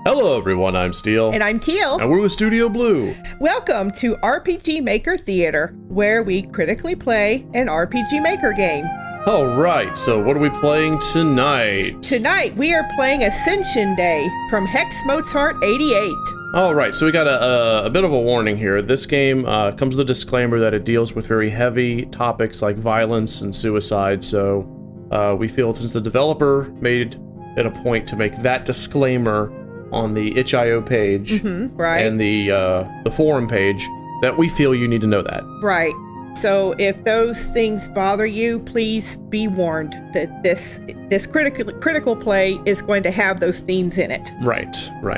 Hello everyone, I'm Steel. And I'm Teal. And we're with Studio Blue. Welcome to RPG Maker Theater, where we critically play an RPG Maker game. Alright, so what are we playing tonight? Tonight, we are playing Ascension Day from Hex Mozart 88. Alright, so we got a bit of a warning here. This game comes with a disclaimer that it deals with very heavy topics like violence and suicide, so we feel since the developer made it a point to make that disclaimer on the itch.io page right. and the forum page, that we feel you need to know that. Right. So if those things bother you, please be warned that this critical play is going to have those themes in it. Right.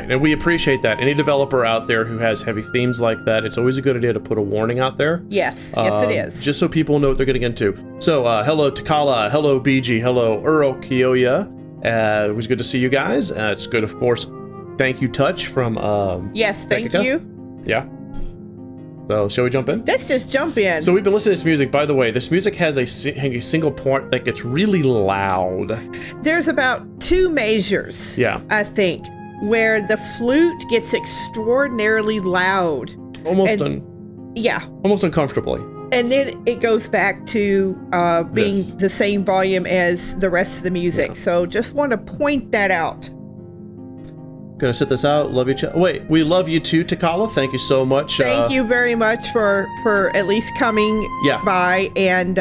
And we appreciate that. Any developer out there who has heavy themes like that, it's always a good idea to put a warning out there. Yes, it is. Just so people know what they're getting into. So, hello Takala, hello BG, hello Earl Kiyoya. It was good to see you guys. It's good, of course. Thank you, Touch, from Yes, thank Tekika. you. Yeah. So, shall we jump in? Let's just jump in. So we've been listening to this music. By the way, this music has a single part that gets really loud. There's about 2 measures, Yeah. I think, where the flute gets extraordinarily loud. Almost uncomfortably. And then it goes back to being the same volume as the rest of the music. Yeah. So just want to point that out. Gonna sit this out. Love you. Wait, we love you too, Takala. Thank you so much. Thank you very much for at least coming by. And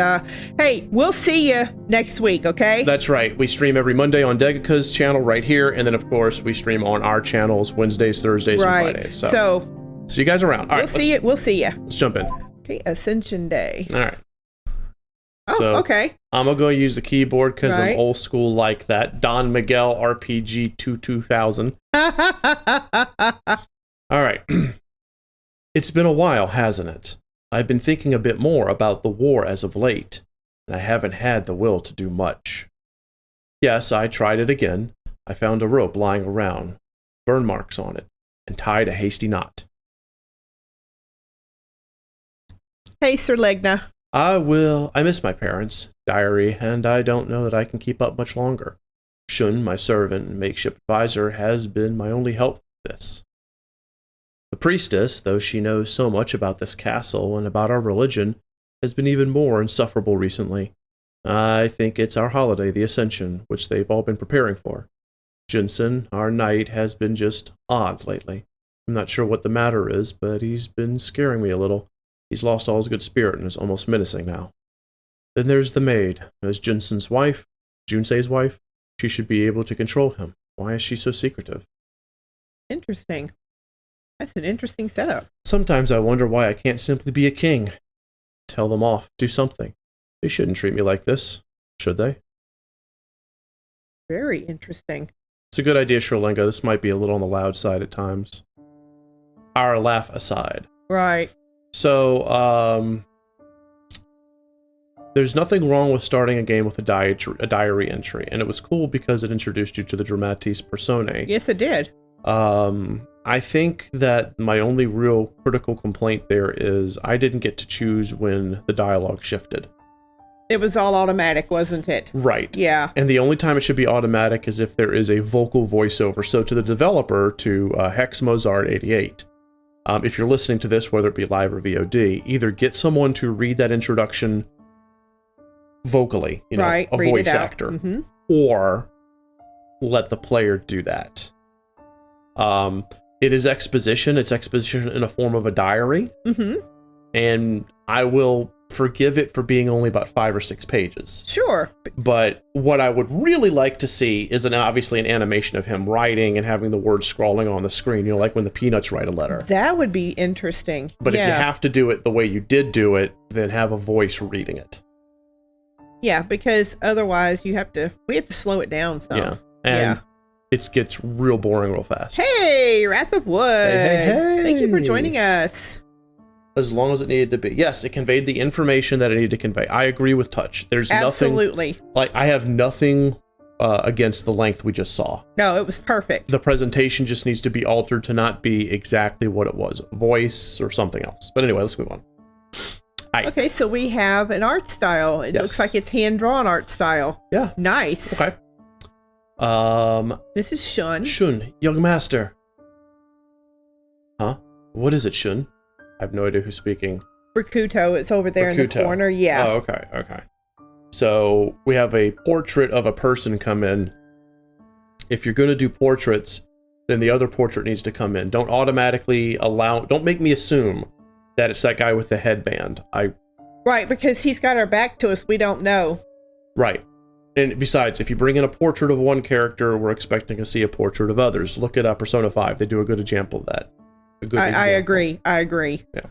hey, we'll see you next week, okay? That's right. We stream every Monday on Degaka's channel right here. And then, of course, we stream on our channels Wednesdays, Thursdays, and Fridays. So see you guys around. All right, we'll see you. Let's jump in. Okay, Ascension Day. All right. Oh, so, okay. I'm going to go use the keyboard because I'm old school like that. Don Miguel RPG 2000. All right. It's been a while, hasn't it? I've been thinking a bit more about the war as of late, and I haven't had the will to do much. Yes, I tried it again. I found a rope lying around, burn marks on it, and tied a hasty knot. Hey, Sir Legna. I miss my parents' diary, and I don't know that I can keep up much longer. Shun, my servant and makeshift advisor, has been my only help with this. The priestess, though she knows so much about this castle and about our religion, has been even more insufferable recently. I think it's our holiday, the Ascension, which they've all been preparing for. Jensen, our knight, has been just odd lately. I'm not sure what the matter is, but he's been scaring me a little. He's lost all his good spirit and is almost menacing now. Then there's the maid. As Jensen's wife, Junsei's wife, she should be able to control him. Why is she so secretive? Interesting. That's an interesting setup. Sometimes I wonder why I can't simply be a king. Tell them off. Do something. They shouldn't treat me like this, should they? Very interesting. It's a good idea, Sherlinga. This might be a little on the loud side at times. Our laugh aside. Right. So, there's nothing wrong with starting a game with a diary entry, and it was cool because it introduced you to the dramatis personae. Yes, it did. I think that my only real critical complaint there is I didn't get to choose when the dialogue shifted. It was all automatic, wasn't it? Right. Yeah. And the only time it should be automatic is if there is a vocal voiceover. So to the developer, to Hex Mozart 88, if you're listening to this, whether it be live or VOD, either get someone to read that introduction vocally, a voice actor, or let the player do that. It is exposition. It's exposition in a form of a diary. And I will forgive it for being only about 5 or 6 pages. Sure. But what I would really like to see is obviously an animation of him writing and having the words scrawling on the screen, like when the Peanuts write a letter. That would be interesting. But if you have to do it the way you did do it, then have a voice reading it. Yeah, because otherwise we have to slow it down some. Yeah. And it gets real boring real fast. Hey, Wrath of Wood. Hey. Thank you for joining us. as long as it needed to be. Yes, it conveyed the information that it needed to convey. I agree with touch. There's Absolutely. nothing... Like, I have nothing against the length we just saw. No, it was perfect. The presentation just needs to be altered to not be exactly what it was. Voice or something else. But anyway, let's move on. Okay, so we have an art style. It looks like it's hand-drawn art style. Yeah. Nice. Okay. This is Shun. Shun, young master. Huh? What is it, Shun? I have no idea who's speaking. Rakuto, it's over there in the corner. Yeah. Oh, okay, okay. So we have a portrait of a person come in. If you're going to do portraits, then the other portrait needs to come in. Don't automatically don't make me assume that it's that guy with the headband. Right, because he's got our back to us. We don't know. Right. And besides, if you bring in a portrait of one character, we're expecting to see a portrait of others. Look at Persona 5. They do a good example of that. I agree. I agree. Yeah.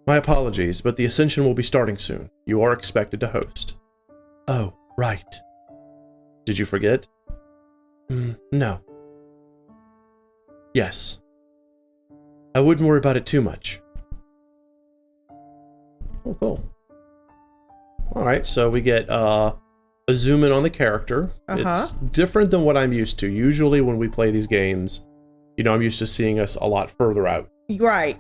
My apologies, but the Ascension will be starting soon. You are expected to host. Oh, right. Did you forget? No. Yes. I wouldn't worry about it too much. Oh, cool. Alright, so we get a zoom in on the character. It's different than what I'm used to. Usually when we play these games, I'm used to seeing us a lot further out. Right.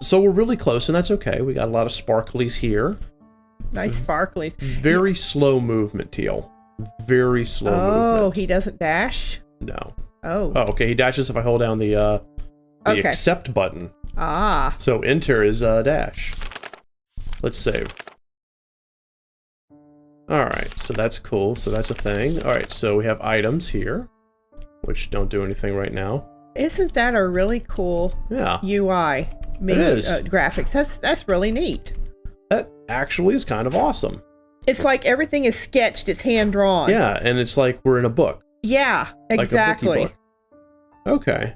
So we're really close, and that's okay. We got a lot of sparklies here. Nice sparklies. Very slow movement, Teal. Very slow movement. Oh, he doesn't dash? No. Oh. Oh, okay. He dashes if I hold down the accept button. Ah. So enter is dash. Let's save. Alright, so that's cool. So that's a thing. Alright, so we have items here, which don't do anything right now. Isn't that a really cool UI? It is. Graphics. That's really neat. That actually is kind of awesome. It's like everything is sketched. It's hand-drawn. Yeah, and it's like we're in a book. Yeah, exactly. Like a bookie book. Okay.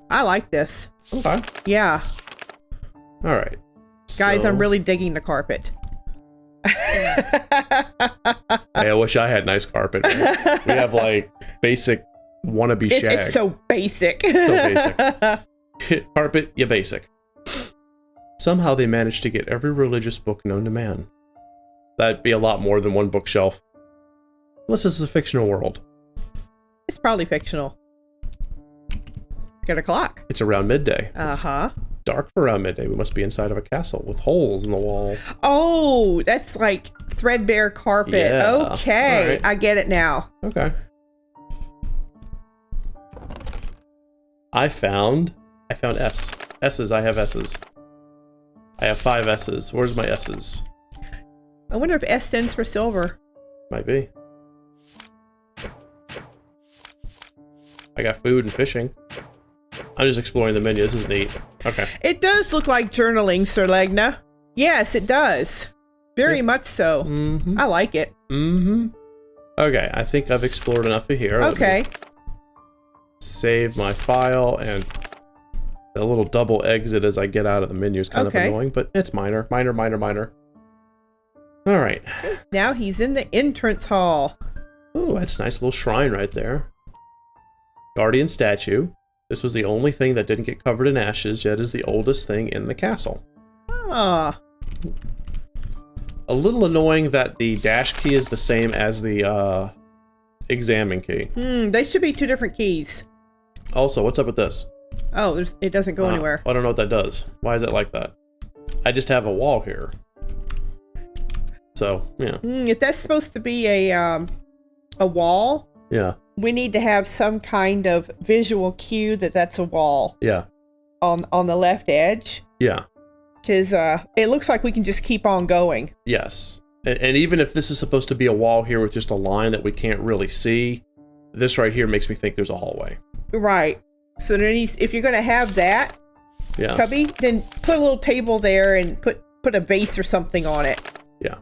I like this. Okay. Yeah. All right. Guys, I'm really digging the carpet. Hey, I wish I had nice carpet. Man. We have like basic wannabe shag. It's so basic. So basic. Carpet, yeah, basic. Somehow they managed to get every religious book known to man. That'd be a lot more than one bookshelf. Unless this is a fictional world. It's probably fictional. Got a clock. It's around midday. Uh-huh. It's dark for around midday. We must be inside of a castle with holes in the wall. Oh, that's like threadbare carpet. Yeah. Okay, Right. I get it now. Okay. I found S. S's, I have S's. I have 5 S's. Where's my S's? I wonder if S stands for silver. Might be. I got food and fishing. I'm just exploring the menu. This is neat. Okay. It does look like journaling, Sir Legna. Yes, it does. Very much so. Mm-hmm. I like it. Mm-hmm. Okay, I think I've explored enough of here. Okay. Save my file, and the little double exit as I get out of the menu is kind of annoying, but it's minor. Minor. All right. Now he's in the entrance hall. Oh, that's a nice little shrine right there. Guardian statue. This was the only thing that didn't get covered in ashes, yet is the oldest thing in the castle. Ah. A little annoying that the dash key is the same as the examine key. They should be 2 different keys. Also, what's up with this? Oh, it doesn't go anywhere. I don't know what that does. Why is it like that? I just have a wall here. So, yeah. If that's supposed to be a wall, Yeah. we need to have some kind of visual cue that that's a wall. Yeah. On the left edge. Yeah. Because it looks like we can just keep on going. Yes. And even if this is supposed to be a wall here with just a line that we can't really see, this right here makes me think there's a hallway. Right. So then if you're going to have that, cubby, then put a little table there and put a vase or something on it. Yeah.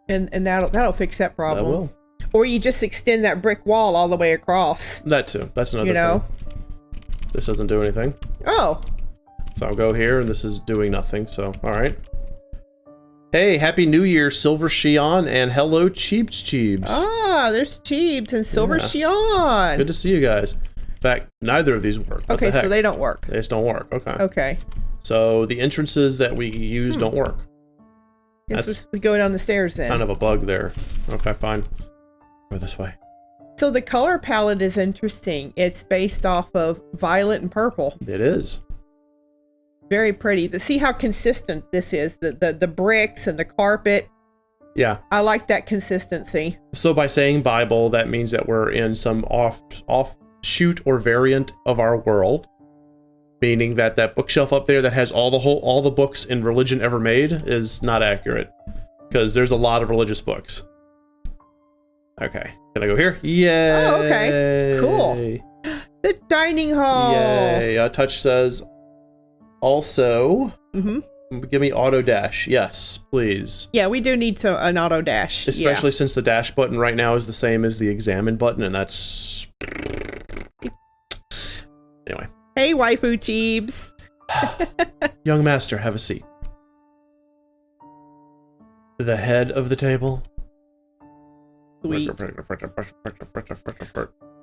And that'll fix that problem. That will. Or you just extend that brick wall all the way across. That too. That's another thing. This doesn't do anything. Oh. So I'll go here, and this is doing nothing, so alright. Hey, Happy New Year, Silver Shion, and hello, Cheebs. Ah, there's Cheebs and Silver Shion. Good to see you guys. In fact, neither of these work. What Okay, the heck? so they don't work. They just don't work. Okay. Okay. So the entrances that we use don't work. Guess we go down the stairs then. Kind of a bug there. Okay, fine. Go this way. So the color palette is interesting. It's based off of violet and purple. It is. Very pretty. But see how consistent this is. The bricks and the carpet. Yeah. I like that consistency. So by saying Bible, that means that we're in some offshoot or variant of our world. Meaning that bookshelf up there that has all the books in religion ever made is not accurate. Because there's a lot of religious books. Okay. Can I go here? Yay! Oh, okay. Cool. The dining hall. Yay. Touch says, also, give me auto dash. Yes, please. Yeah, we do need an auto dash. Especially since the dash button right now is the same as the examine button, and that's... Anyway. Hey, waifu Cheebs. Young master, have a seat. The head of the table. Sweet.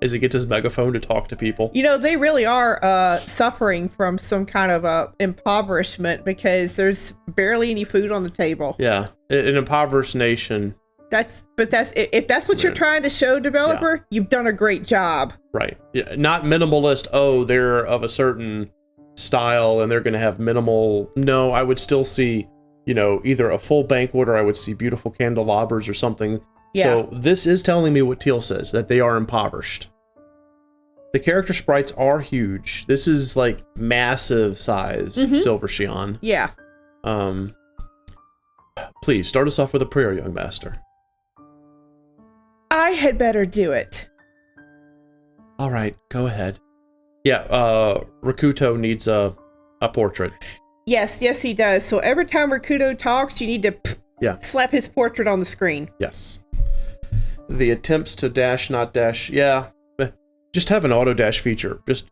As he gets his megaphone to talk to people. You know, they really are suffering from some kind of impoverishment because there's barely any food on the table. Yeah, an impoverished nation. If that's what you're trying to show, developer, you've done a great job. Right. Yeah, not minimalist. Oh, they're of a certain style and they're going to have minimal. No, I would still see, either a full banquet or I would see beautiful candelabras or something. Yeah. So this is telling me what Teal says, that they are impoverished. The character sprites are huge. This is like massive size Silver Xian. Yeah. Please start us off with a prayer, young master. I had better do it. All right, go ahead. Yeah, Rakuto needs a portrait. Yes, he does. So every time Rakuto talks, you need to slap his portrait on the screen. Yes. The attempts to dash, not dash. Yeah, just have an auto dash feature. Just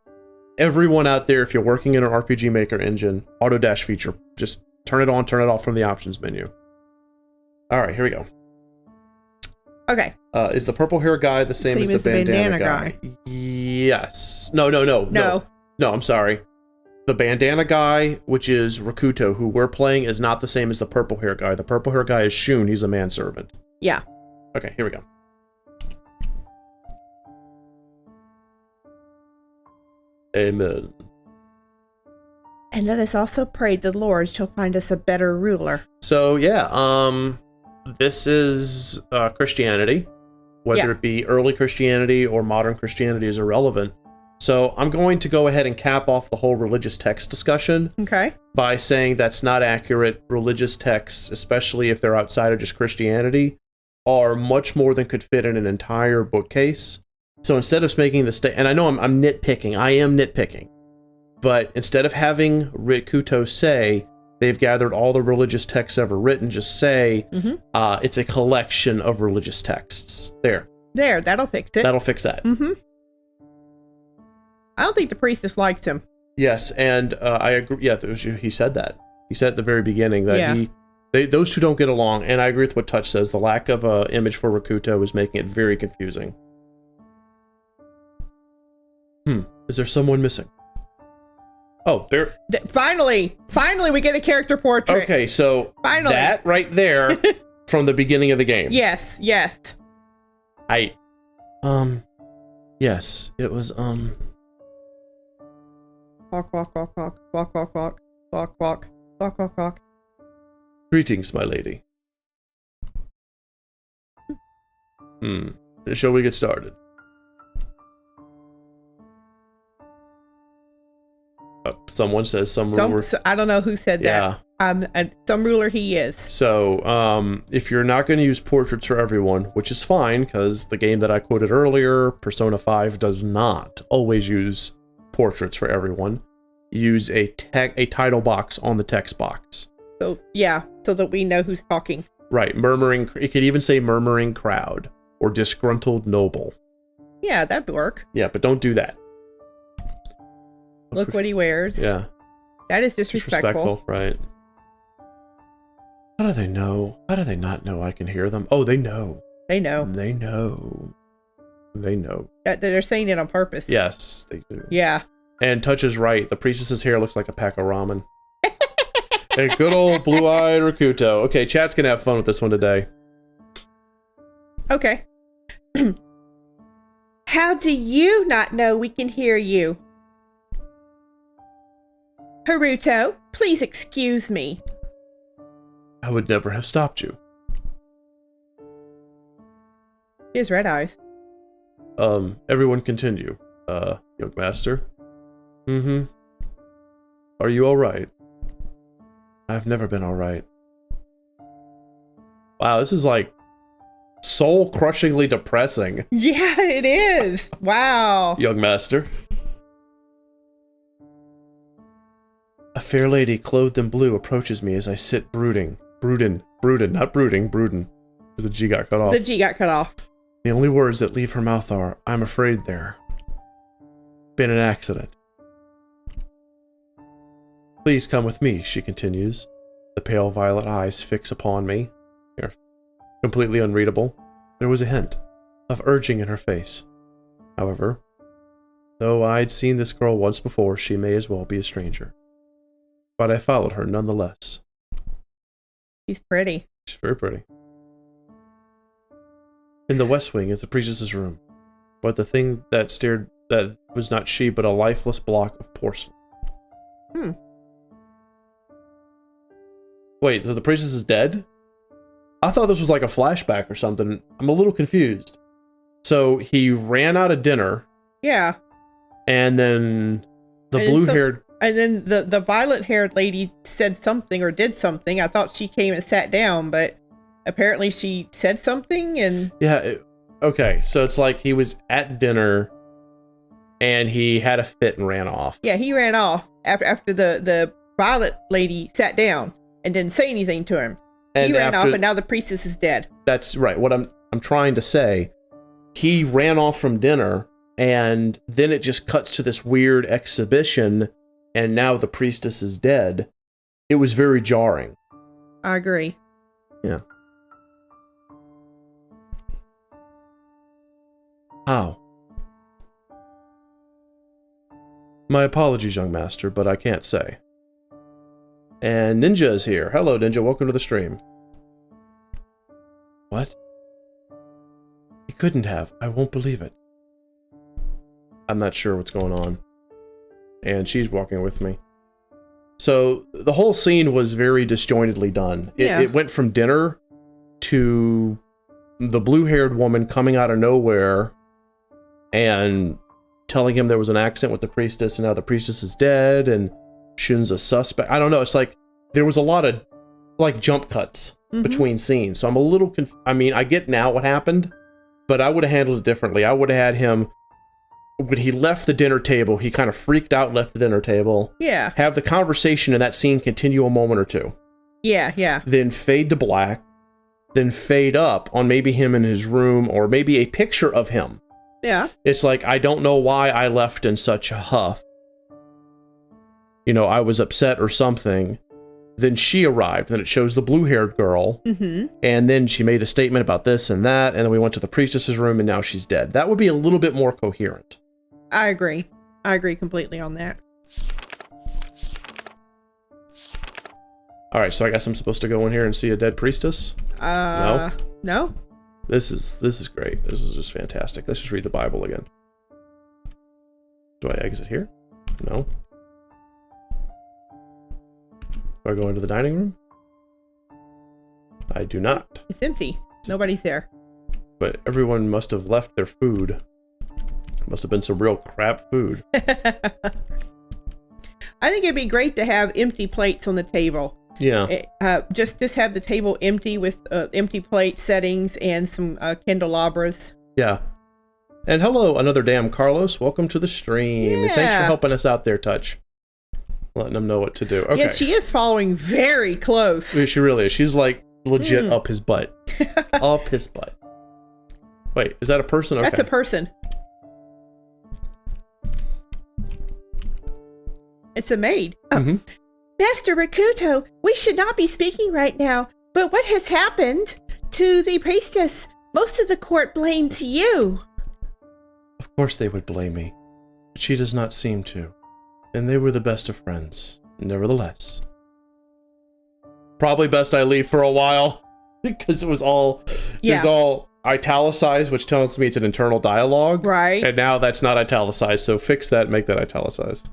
everyone out there, if you're working in an RPG Maker engine, auto dash feature. Just turn it on, turn it off from the options menu. All right, here we go. Okay. Is the purple hair guy the same as the bandana guy? Yes. No, I'm sorry. The bandana guy, which is Rakuto, who we're playing, is not the same as the purple hair guy. The purple hair guy is Shun. He's a manservant. Yeah. Okay, here we go. Amen. And let us also pray the Lord shall find us a better ruler. So, yeah, this is Christianity. Whether it be early Christianity or modern Christianity is irrelevant. So I'm going to go ahead and cap off the whole religious text discussion. Okay. By saying that's not accurate. Religious texts, especially if they're outside of just Christianity, are much more than could fit in an entire bookcase. So instead of making the and I know I'm nitpicking. I am nitpicking. But instead of having Rakuto say they've gathered all the religious texts ever written, just say it's a collection of religious texts. There, that'll fix it. That'll fix that. I don't think the priestess likes him. Yes, and I agree. Yeah, he said that. He said at the very beginning that those two don't get along, and I agree with what Touch says. The lack of an image for Rakuto is making it very confusing. Is there someone missing? Oh, there. Finally, we get a character portrait. Okay, so finally. That right there from the beginning of the game. Yes. Yes, it was, Walk, walk, walk, walk, walk, walk, walk, walk, walk, walk, walk, walk. Greetings, my lady. Shall we get started? Someone says some ruler. I don't know who said that. Some ruler he is. So, if you're not going to use portraits for everyone, which is fine, because the game that I quoted earlier, Persona 5, does not always use portraits for everyone. Use a title box on the text box. So that we know who's talking. Right, murmuring. It could even say murmuring crowd or disgruntled noble. Yeah, that'd work. Yeah, but don't do that. Look what he wears. Yeah. That is disrespectful. Right. How do they know? How do they not know I can hear them? Oh, they know. They know. They know. They know. They're saying it on purpose. Yes, they do. Yeah. And Touch is right. The priestess's hair looks like a pack of ramen. A good old blue-eyed Rakuto. Okay, chat's gonna have fun with this one today. Okay. How do you not know we can hear you? Haruto, please excuse me. I would never have stopped you. She has red eyes. Everyone continue. Young master? Mm-hmm. Are you alright? I've never been alright. Wow, this is like soul-crushingly depressing. Yeah, it is. Wow. Young master. A fair lady clothed in blue approaches me as I sit brooding. Broodin', not brooding, broodin'. Because the G got cut off. The G got cut off. The only words that leave her mouth are, I'm afraid there. Been an accident. Please come with me, she continues. The pale violet eyes fix upon me. They're completely unreadable. There was a hint of urging in her face. However, though I'd seen this girl once before, she may as well be a stranger. But I followed her nonetheless. She's pretty. She's very pretty. In the west wing is the priestess's room, but the thing that was not she, but a lifeless block of porcelain. Wait, so the priestess is dead? I thought this was like a flashback or something. I'm a little confused. So he ran out of dinner. Yeah. And then blue-haired... And then the violet-haired lady said something or did something. I thought she came and sat down, but apparently she said something and... Yeah, okay, so it's like he was at dinner and he had a fit and ran off. Yeah, he ran off after the violet lady sat down and didn't say anything to him. And he ran off and now the priestess is dead. That's right. What I'm trying to say, he ran off from dinner and then it just cuts to this weird exhibition and now the priestess is dead. It was very jarring. I agree. Yeah. How? My apologies, young master, but I can't say. And Ninja is here. Hello, Ninja. Welcome to the stream. What? He couldn't have. I won't believe it. I'm not sure what's going on. And she's walking with me. So, the whole scene was very disjointedly done. It went from dinner to the blue-haired woman coming out of nowhere and telling him there was an accident with the priestess and now the priestess is dead and Shun's a suspect. I don't know. It's like there was a lot of like jump cuts between scenes. So I'm a little I mean, I get now what happened, but I would have handled it differently. I would have had him, when he left the dinner table, he kind of freaked out, left the dinner table. Yeah. Have the conversation in that scene continue a moment or two. Yeah, yeah. Then fade to black. Then fade up on maybe him in his room or maybe a picture of him. Yeah. It's like, I don't know why I left in such a huff. You know, I was upset or something. Then she arrived. Then it shows the blue-haired girl. And then she made a statement about this and that. And then we went to the priestess's room and now she's dead. That would be a little bit more coherent. I agree. I agree completely on that. Alright, so I guess I'm supposed to go in here and see a dead priestess? No? No? This is great. This is just fantastic. Let's just read the Bible again. Do I exit here? No. Do I go into the dining room? I do not. It's empty. Nobody's there. But everyone must have left their food. Must have been some real crap food. I think it'd be great to have empty plates on the table. Yeah. Just have the table empty with empty plate settings and some candelabras. Yeah. And hello, another damn Carlos. Welcome to the stream. Yeah. And thanks for helping us out there, Touch. Letting them know what to do. Okay. Yeah, she is following very close. Yeah, she really is. She's like legit up his butt. Up his butt. Wait, is that a person? Okay. That's a person. It's a maid. Master Rakuto, we should not be speaking right now, but what has happened to the priestess? Most of the court blames you. Of course they would blame me, but she does not seem to. And they were the best of friends, nevertheless. Probably best I leave for a while, because it was all italicized, which tells me it's an internal dialogue. Right. And now that's not italicized, so fix that and make that italicized.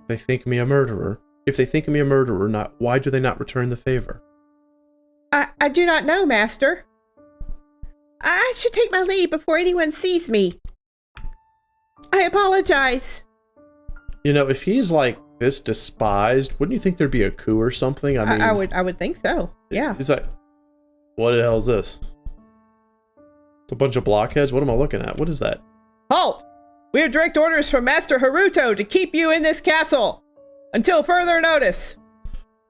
They think me a murderer. If they think me a murderer, why do they not return the favor? I do not know, Master. I should take my leave before anyone sees me. I apologize. You know, if he's like this despised, wouldn't you think there'd be a coup or something? I mean, I would think so. Yeah. He's like, what the hell is this? It's a bunch of blockheads. What am I looking at? What is that? Halt! We have direct orders from Master Haruto to keep you in this castle until further notice.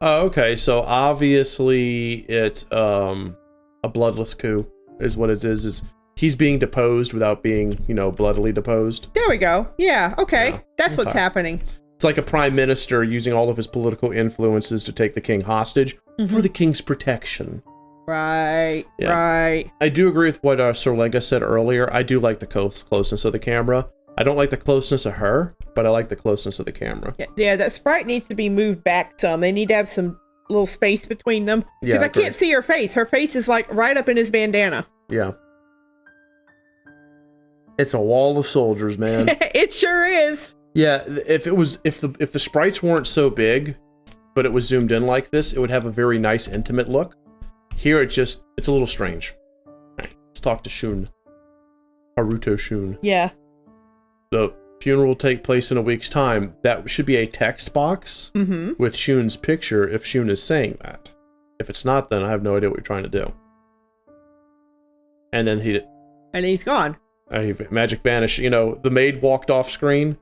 Oh, okay. So obviously it's a bloodless coup is what it is. Is he's being deposed without being, bloodily deposed. There we go. Yeah, okay. Yeah. That's what's happening. It's like a prime minister using all of his political influences to take the king hostage for the king's protection. Right, right. I do agree with what Sir Lega said earlier. I do like the closeness of the camera. I don't like the closeness of her, but I like the closeness of the camera. Yeah, that sprite needs to be moved back some. They need to have some little space between them. Because I can't see her face. Her face is like right up in his bandana. Yeah. It's a wall of soldiers, man. It sure is. Yeah, if the sprites weren't so big, but it was zoomed in like this, it would have a very nice intimate look. Here it's a little strange. Right, let's talk to Shun. Haruto Shun. Yeah. The funeral will take place in a week's time. That should be a text box with Shun's picture if Shun is saying that. If it's not, then I have no idea what you're trying to do. And then he's gone. Magic vanish. The maid walked off screen.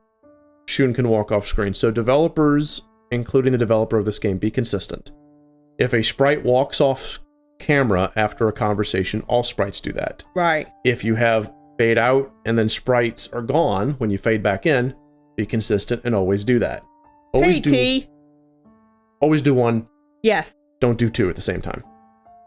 Shun can walk off screen. So developers, including the developer of this game, be consistent. If a sprite walks off camera after a conversation, all sprites do that. Right. If you have fade out and then sprites are gone when you fade back in, be consistent and always do that. Always always do one. Yes. Don't do two at the same time.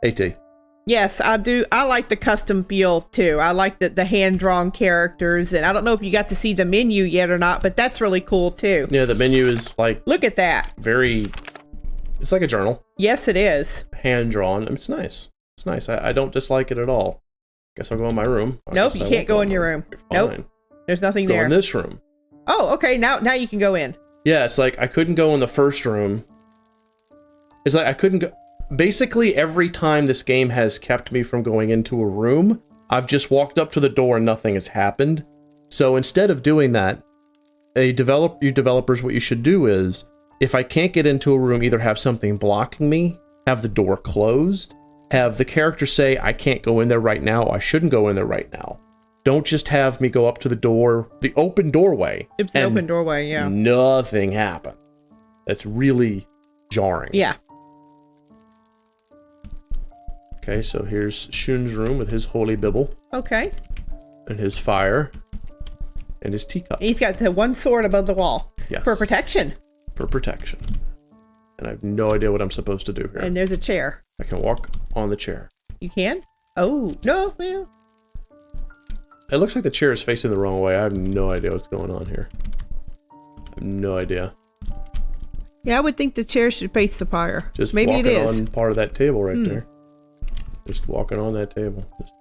AT. Yes, I do. I like the custom feel too. I like the hand-drawn characters, and I don't know if you got to see the menu yet or not, but that's really cool too. Yeah, the menu is like, look at that. It's like a journal. Yes, it is. Hand-drawn. It's nice. It's nice. I don't dislike it at all. Guess I'll go in my room. Nope, you can't go in your room. Nope. There's nothing there. Go in this room. Oh, okay. Now you can go in. Yeah, it's like I couldn't go in the first room. It's like I couldn't go. Basically, every time this game has kept me from going into a room, I've just walked up to the door and nothing has happened. So instead of doing that, you developers, what you should do is, if I can't get into a room, either have something blocking me, have the door closed, have the character say, I can't go in there right now, I shouldn't go in there right now. Don't just have me go up to the door, the open doorway. It's an open doorway, yeah. Nothing happened. That's really jarring. Yeah. Okay, so here's Shun's room with his holy Bible. Okay. And his fire. And his teacup. He's got the one sword above the wall. Yes. For protection. For protection. And I have no idea what I'm supposed to do here. And there's a chair. I can walk on the chair. You can? Oh, no. Yeah. It looks like the chair is facing the wrong way. I have no idea what's going on here. I have no idea. Yeah, I would think the chair should face the fire. Just maybe walking it is on part of that table right there. Just walking on that table. Just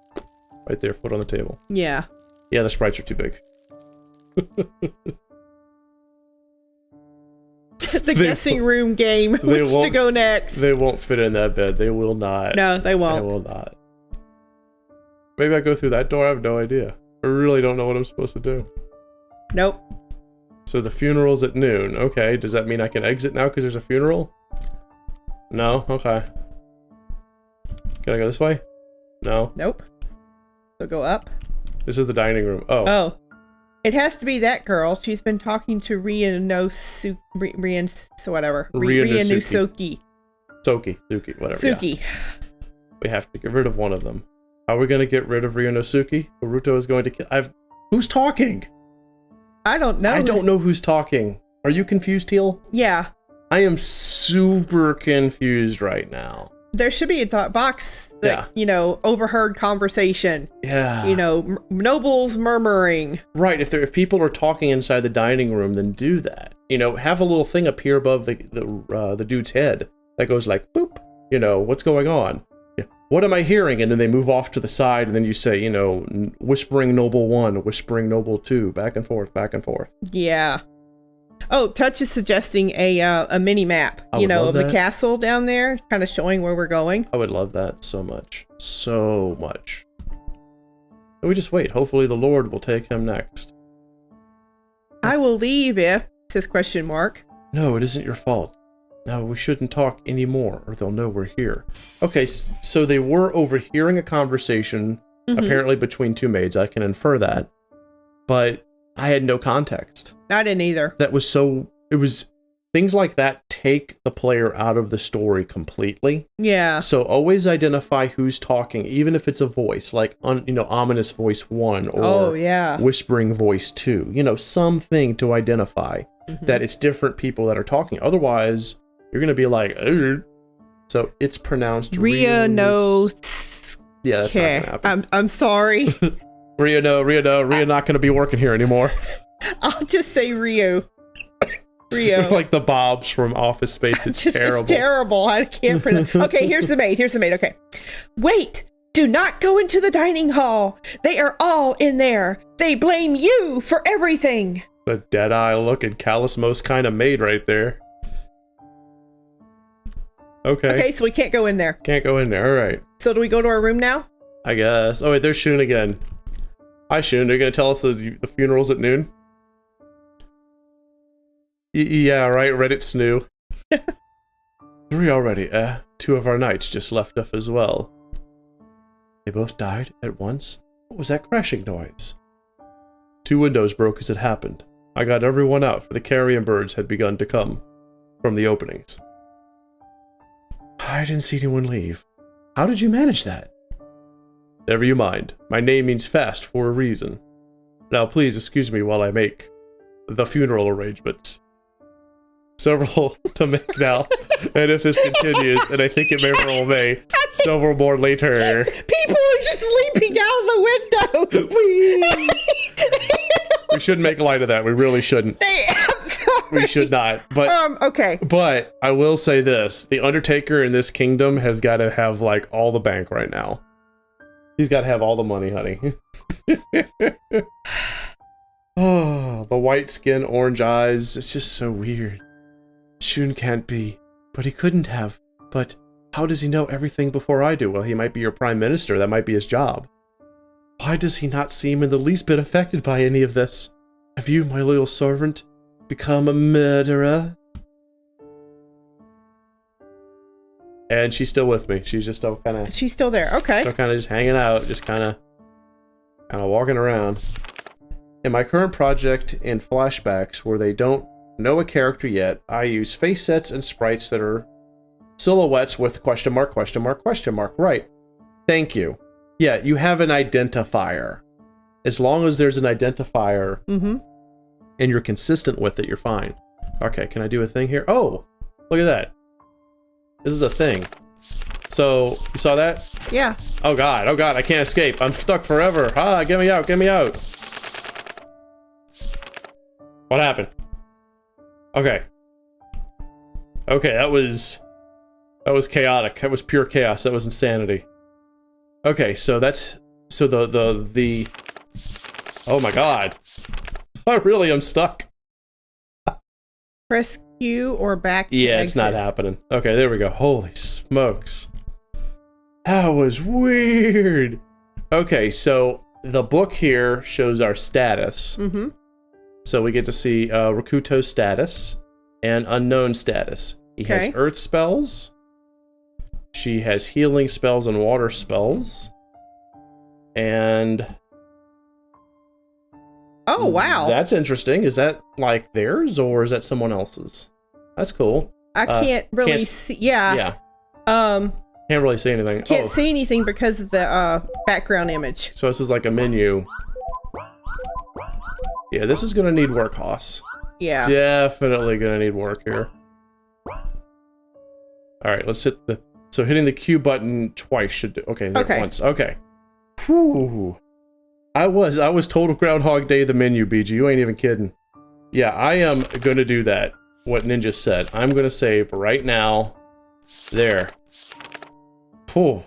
right there, foot on the table. Yeah. Yeah, the sprites are too big. The guessing room game. Which to go next? They won't fit in that bed. They will not. No, they won't. They will not. Maybe I go through that door. I have no idea. I really don't know what I'm supposed to do. Nope. So the funeral's at noon. Okay, does that mean I can exit now because there's a funeral? No? Okay. Can I go this way? No. Nope. So go up. This is the dining room. Oh. Oh. It has to be that girl. She's been talking to Ryanosuke, whatever. Ryanosuke. Suki, whatever. Suki. Yeah. We have to get rid of one of them. How are we going to get rid of Ryanosuke? Haruto is going to kill... Who's talking? I don't know. I don't know who's talking. Are you confused, Teal? Yeah. I am super confused right now. There should be a box that, overheard conversation. Yeah. Nobles murmuring. Right. If people are talking inside the dining room, then do that. Have a little thing appear above the dude's head that goes like, boop. What's going on? Yeah. What am I hearing? And then they move off to the side, and then you say, whispering noble 1, whispering noble 2, back and forth, back and forth. Yeah. Oh, Touch is suggesting a mini map, of the castle down there, kind of showing where we're going. I would love that so much. So much. And we just wait. Hopefully the Lord will take him next. I will leave if, says question mark. No, it isn't your fault. No, we shouldn't talk anymore, or they'll know we're here. Okay, so they were overhearing a conversation, apparently between two maids. I can infer that. But I had no context. I didn't either. It was things like that take the player out of the story completely. Yeah. So always identify who's talking, even if it's a voice, like, ominous voice 1 or whispering voice 2. Something to identify that it's different people that are talking. Otherwise, you're going to be like, ugh. So it's pronounced Ria no. Yeah, that's not going to happen. I'm sorry. Ria not going to be working here anymore. I'll just say Rio. Like the Bobs from Office Space. It's terrible. It's terrible. I can't pronounce. Okay, here's the maid. Okay. Wait! Do not go into the dining hall. They are all in there. They blame you for everything. The dead-eye looking callous most kind of maid right there. Okay, so we can't go in there. Can't go in there, alright. So do we go to our room now? I guess. Oh wait, there's Shun again. Hi Shun, are you gonna tell us the funeral's at noon? Yeah, right, Reddit snoo. 3 already, 2 of our knights just left us as well. They both died at once? What was that crashing noise? 2 windows broke as it happened. I got everyone out, for the carrion birds had begun to come from the openings. I didn't see anyone leave. How did you manage that? Never you mind. My name means fast for a reason. Now please excuse me while I make the funeral arrangements. Several to make now, and if this continues, and I think it may, several more later. People are just sleeping out the window. We shouldn't make light of that. We really shouldn't. I'm sorry. We should not. But okay. But I will say this: the Undertaker in this kingdom has got to have like all the bank right now. He's got to have all the money, honey. Oh, the white skin, orange eyes. It's just so weird. Shun can't be, but he couldn't have. But how does he know everything before I do? Well, he might be your prime minister. That might be his job. Why does he not seem in the least bit affected by any of this? Have you, my loyal servant, become a murderer? And she's still with me. She's just still kind of... She's still there. Okay. Still kind of just hanging out, just kind of walking around. In my current project in flashbacks, where they don't know a character yet, I use face sets and sprites that are silhouettes with question mark, question mark, question mark. Right. Thank you. Yeah, you have an identifier. As long as there's an identifier and you're consistent with it, you're fine. Okay, can I do a thing here? Oh, look at that. This is a thing. So, you saw that? Yeah. Oh god, I can't escape. I'm stuck forever. Ah, get me out, get me out. What happened? Okay. Okay, that was chaotic. That was pure chaos. That was insanity. Okay, so that's... So the... Oh my god. I really am stuck. Press Q or back to Yeah, exit. it's not happening. Okay, there we go. Holy smokes. That was weird. Okay, so the book here shows our status. So we get to see Rakuto's status and unknown status. He has earth spells. She has healing spells and water spells. And... Oh, wow. That's interesting. Is that like theirs or is that someone else's? That's cool. I can't really see. Yeah. Yeah. Can't really see anything. Can't see anything because of the background image. So this is like a menu. Yeah, this is gonna need work, Hoss. Yeah. Definitely gonna need work here. Alright, let's hit the So hitting the Q button twice should do. Okay, there once. Okay. Whew. I was total Groundhog Day the menu, BG. You ain't even kidding. Yeah, I am gonna do that. What Ninja said. I'm gonna save right now. There. Whew.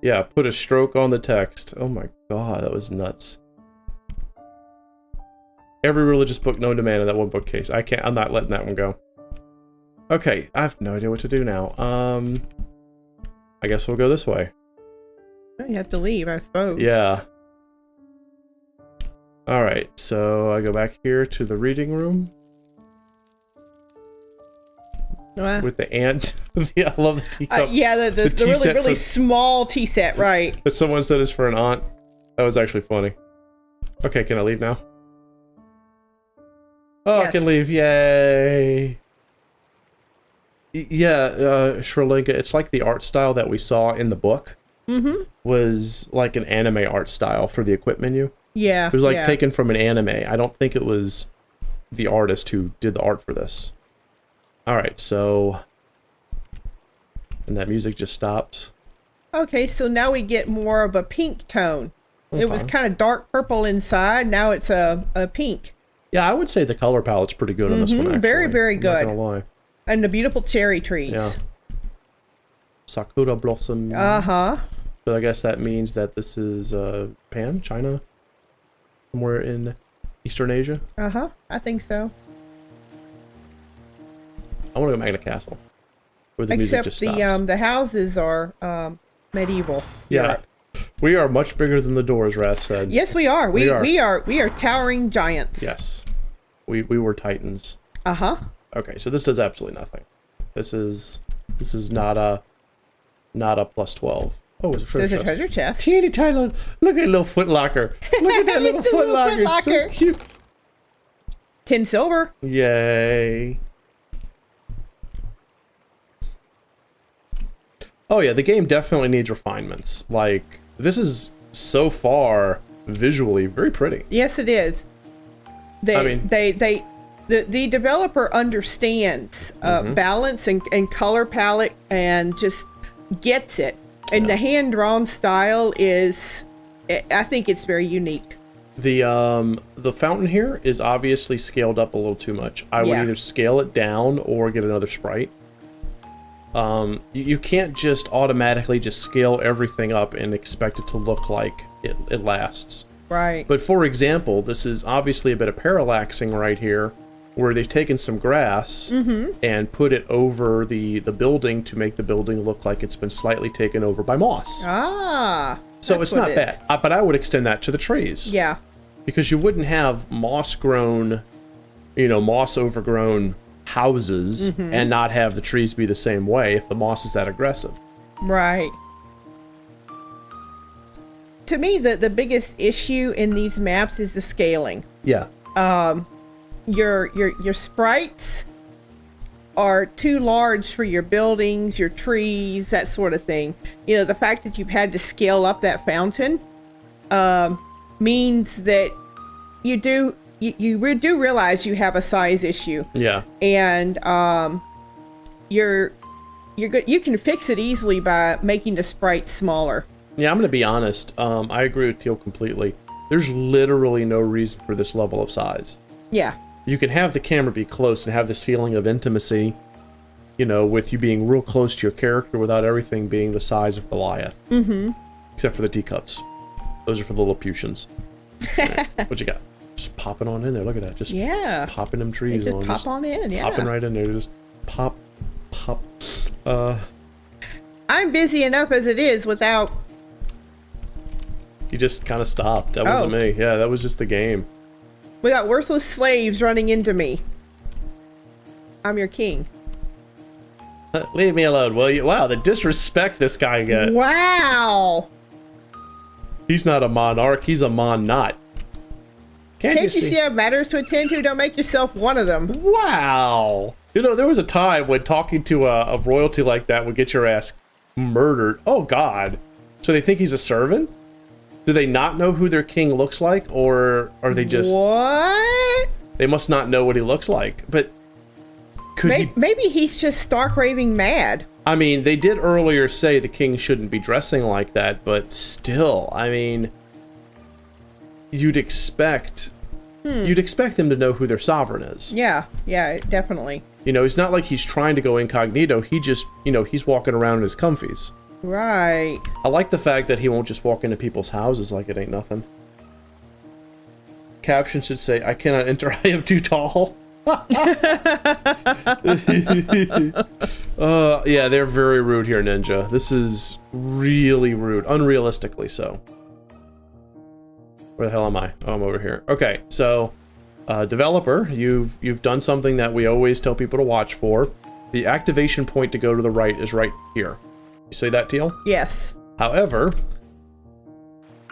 Yeah, put a stroke on the text. Oh my god, that was nuts. Every religious book known to man in that one bookcase. I'm not letting that one go. Okay, I have no idea what to do now. I guess we'll go this way. You have to leave, I suppose. Yeah. Alright, so I go back here to the reading room. With the ant. Yeah, I love the teacup. Yeah, the really, really small tea set, right. But someone said it's for an aunt. That was actually funny. Okay, can I leave now? Oh, yes. I can leave. Yay. Yeah, Sri Lanka, it's like the art style that we saw in the book. Mm-hmm. Was like an anime art style for the equip menu. Yeah. It was like taken from an anime. I don't think it was the artist who did the art for this. Alright, so... And that music just stops. Okay, so now we get more of a pink tone. Okay. It was kind of dark purple inside, now it's a pink. Yeah, I would say the color palette's pretty good on this one, actually. Very, very good. I'm not gonna lie. And the beautiful cherry trees. Yeah. Sakura blossoms. Uh-huh. So I guess that means that this is Japan, China, somewhere in Eastern Asia. Uh-huh, I think so. I want to go back to the castle, where the music just stops. Except the houses are medieval. Yeah, Europe. We are much bigger than the doors, Wrath said. Yes, we are. We are towering giants. Yes, we were titans. Uh-huh. Okay, so this does absolutely nothing. This is not a plus 12. Oh, it's a treasure chest. There's a treasure chest. Teeny tiny little, look at little foot locker. Look at that little foot locker. It's so cute. 10 silver. Yay. Oh yeah, the game definitely needs refinements. Like, this is so far visually very pretty. Yes, it is. The developer understands balance and color palette and just gets it. And the hand-drawn style is, I think it's very unique. The fountain here is obviously scaled up a little too much. I would either scale it down or get another sprite. You can't just automatically just scale everything up and expect it to look like it lasts. Right. But for example, this is obviously a bit of parallaxing right here, where they've taken some grass and put it over the building to make the building look like it's been slightly taken over by moss. Ah. So it's not bad. But I would extend that to the trees. Yeah. Because you wouldn't have moss-grown, moss-overgrown houses and not have the trees be the same way if the moss is that aggressive. Right. To me, the biggest issue in these maps is the scaling. Yeah. Your sprites are too large for your buildings, your trees, that sort of thing. The fact that you've had to scale up that fountain means that you do realize you have a size issue. Yeah. And you can fix it easily by making the sprites smaller. Yeah, I'm gonna be honest. I agree with Teal completely. There's literally no reason for this level of size. Yeah. You can have the camera be close and have this feeling of intimacy, with you being real close to your character without everything being the size of Goliath. Mm-hmm. Except for the teacups. Those are for the Lilliputians. Right. What you got? Just popping on in there. Look at that. Just popping them trees on. Just pop on in, yeah. Popping right in there. Just pop. I'm busy enough as it is without... You just kind of stopped. That wasn't me. Yeah, that was just the game. Without worthless slaves running into me. I'm your king. Leave me alone, will you? Wow, the disrespect this guy got. Wow! He's not a monarch, he's a mon-not. Can't you see? You have matters to attend to? Don't make yourself one of them. Wow! There was a time when talking to a royalty like that would get your ass murdered. Oh, God. So they think he's a servant? Do they not know who their king looks like, or are they just... What? They must not know what he looks like. But Could he... Maybe he's just stark raving mad. I mean, they did earlier say the king shouldn't be dressing like that, but still, I mean, you'd expect them to know who their sovereign is. Yeah, definitely. You know, it's not like he's trying to go incognito. He just, you know, he's walking around in his comfies. Right. I like the fact that he won't just walk into people's houses like it ain't nothing. Caption should say, "I cannot enter, I am too tall." Yeah, they're very rude here, Ninja. This is really rude, unrealistically so. Where the hell am I? Oh, I'm over here. Okay, so developer, you've done something that we always tell people to watch for. The activation point to go to the right is right here. You see that, Teal? Yes. However,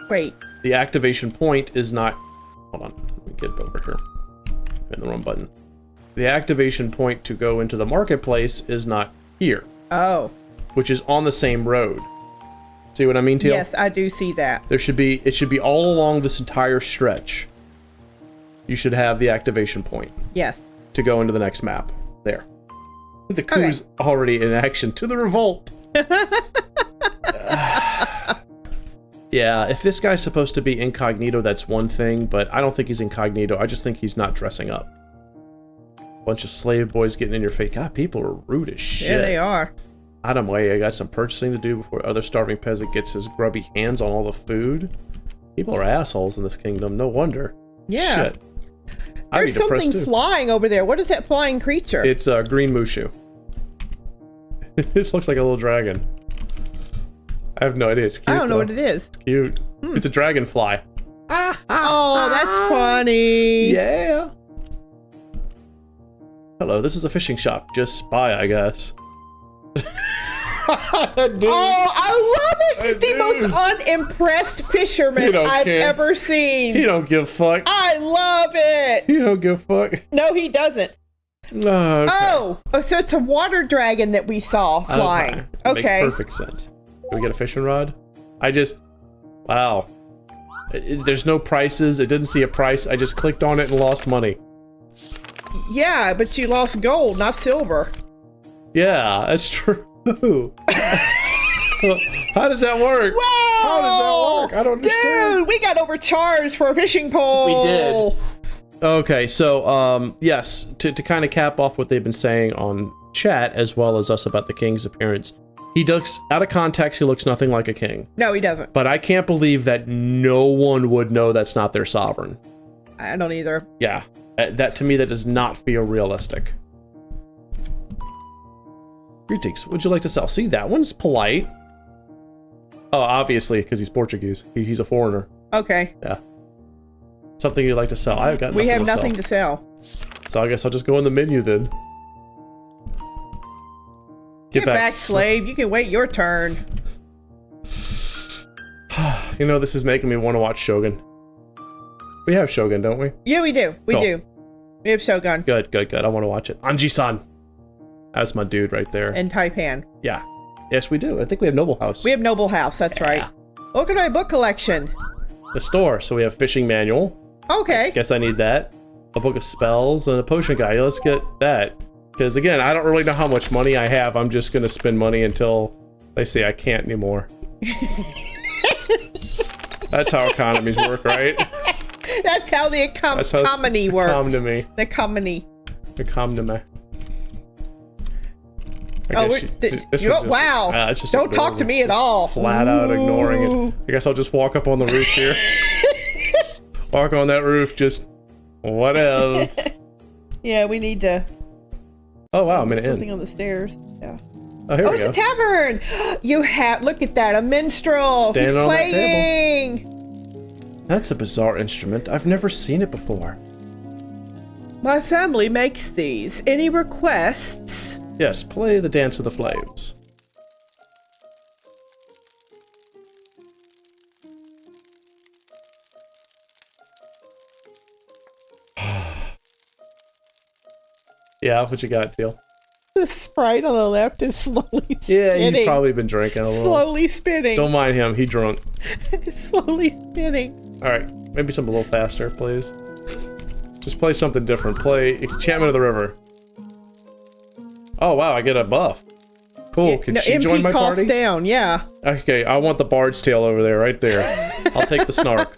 wait. The activation point is not. Hold on, let me get over here. Hit the wrong button. The activation point to go into the marketplace is not here. Oh. Which is on the same road. See what I mean, Teal? Yes, I do see that. It should be all along this entire stretch. You should have the activation point. Yes. To go into the next map. There. The coup's already in action. To the revolt! Yeah, if this guy's supposed to be incognito, that's one thing, but I don't think he's incognito. I just think he's not dressing up. Bunch of slave boys getting in your face. God, people are rude as shit. Yeah, they are. Adam Way, I got some purchasing to do before other starving peasant gets his grubby hands on all the food. People are assholes in this kingdom, no wonder. Yeah. Shit. There's something flying over there. What is that flying creature? It's a green Mushu. This looks like a little dragon. I have no idea. It's cute. I don't know what it is. It's cute. It's a dragonfly. Oh, that's funny. Yeah. Hello, this is a fishing shop. Just buy, I guess. Oh, I love it! The most unimpressed fisherman I've ever seen. He don't give a fuck. I love it. He don't give a fuck. No, he doesn't. Okay. Oh, so it's a water dragon that we saw flying. Okay. Makes perfect sense. Do we get a fishing rod? Wow. There's no prices. It didn't see a price. I just clicked on it and lost money. Yeah, but you lost gold, not silver. Yeah, that's true. How does that work? Whoa! How does that work? I don't understand. Dude, we got overcharged for a fishing pole. We did. Okay, so, yes, to kind of cap off what they've been saying on chat, as well as us about the king's appearance, he looks, out of context, he looks nothing like a king. No, he doesn't. But I can't believe that no one would know that's not their sovereign. I don't either. Yeah, that to me, that does not feel realistic. Greetings, would you like to sell? See, that one's polite. Oh, obviously, because he's Portuguese. He's a foreigner. Okay. Yeah. Something you'd like to sell. I've got nothing We have nothing to sell. So I guess I'll just go in the menu then. Get back, slave. You can wait your turn. You know, this is making me want to watch Shogun. We have Shogun, don't we? Yeah, we do. We do. We have Shogun. Good. I want to watch it. Anji-san. That's my dude right there. And Taipan. Yeah. Yes, we do. I think we have Noble House. We have Noble House. That's right. Look at my book collection. The store. So we have Fishing Manual. Okay. Guess I need that. A book of spells and a potion guide. Let's get that. Because again, I don't really know how much money I have. I'm just going to spend money until they say I can't anymore. That's how economies work, right? That's how the economy works. Economy. The economy. Economy. Wow. Don't talk to me at all. Flat out ignoring it. I guess I'll just walk up on the roof here. Walk on that roof, just what else? Yeah, we need to. Oh wow, I'm in an inn. Something on the stairs. Yeah. Oh, here we go. It's a tavern. You have. Look at that. A minstrel. Standing He's on playing. that table. That's a bizarre instrument. I've never seen it before. My family makes these. Any requests? Yes, play the Dance of the Flames. Yeah, what you got, Teal? The sprite on the left is slowly spinning. Yeah, he's probably been drinking a little. Slowly spinning. Don't mind him, he drunk. Slowly spinning. Alright, maybe something a little faster, please. Just play something different. Play Enchantment of the River. Oh, wow, I get a buff. Cool. Can she join my party? MP costs down, yeah. Okay, I want the bard's tail over there, right there. I'll take the snark.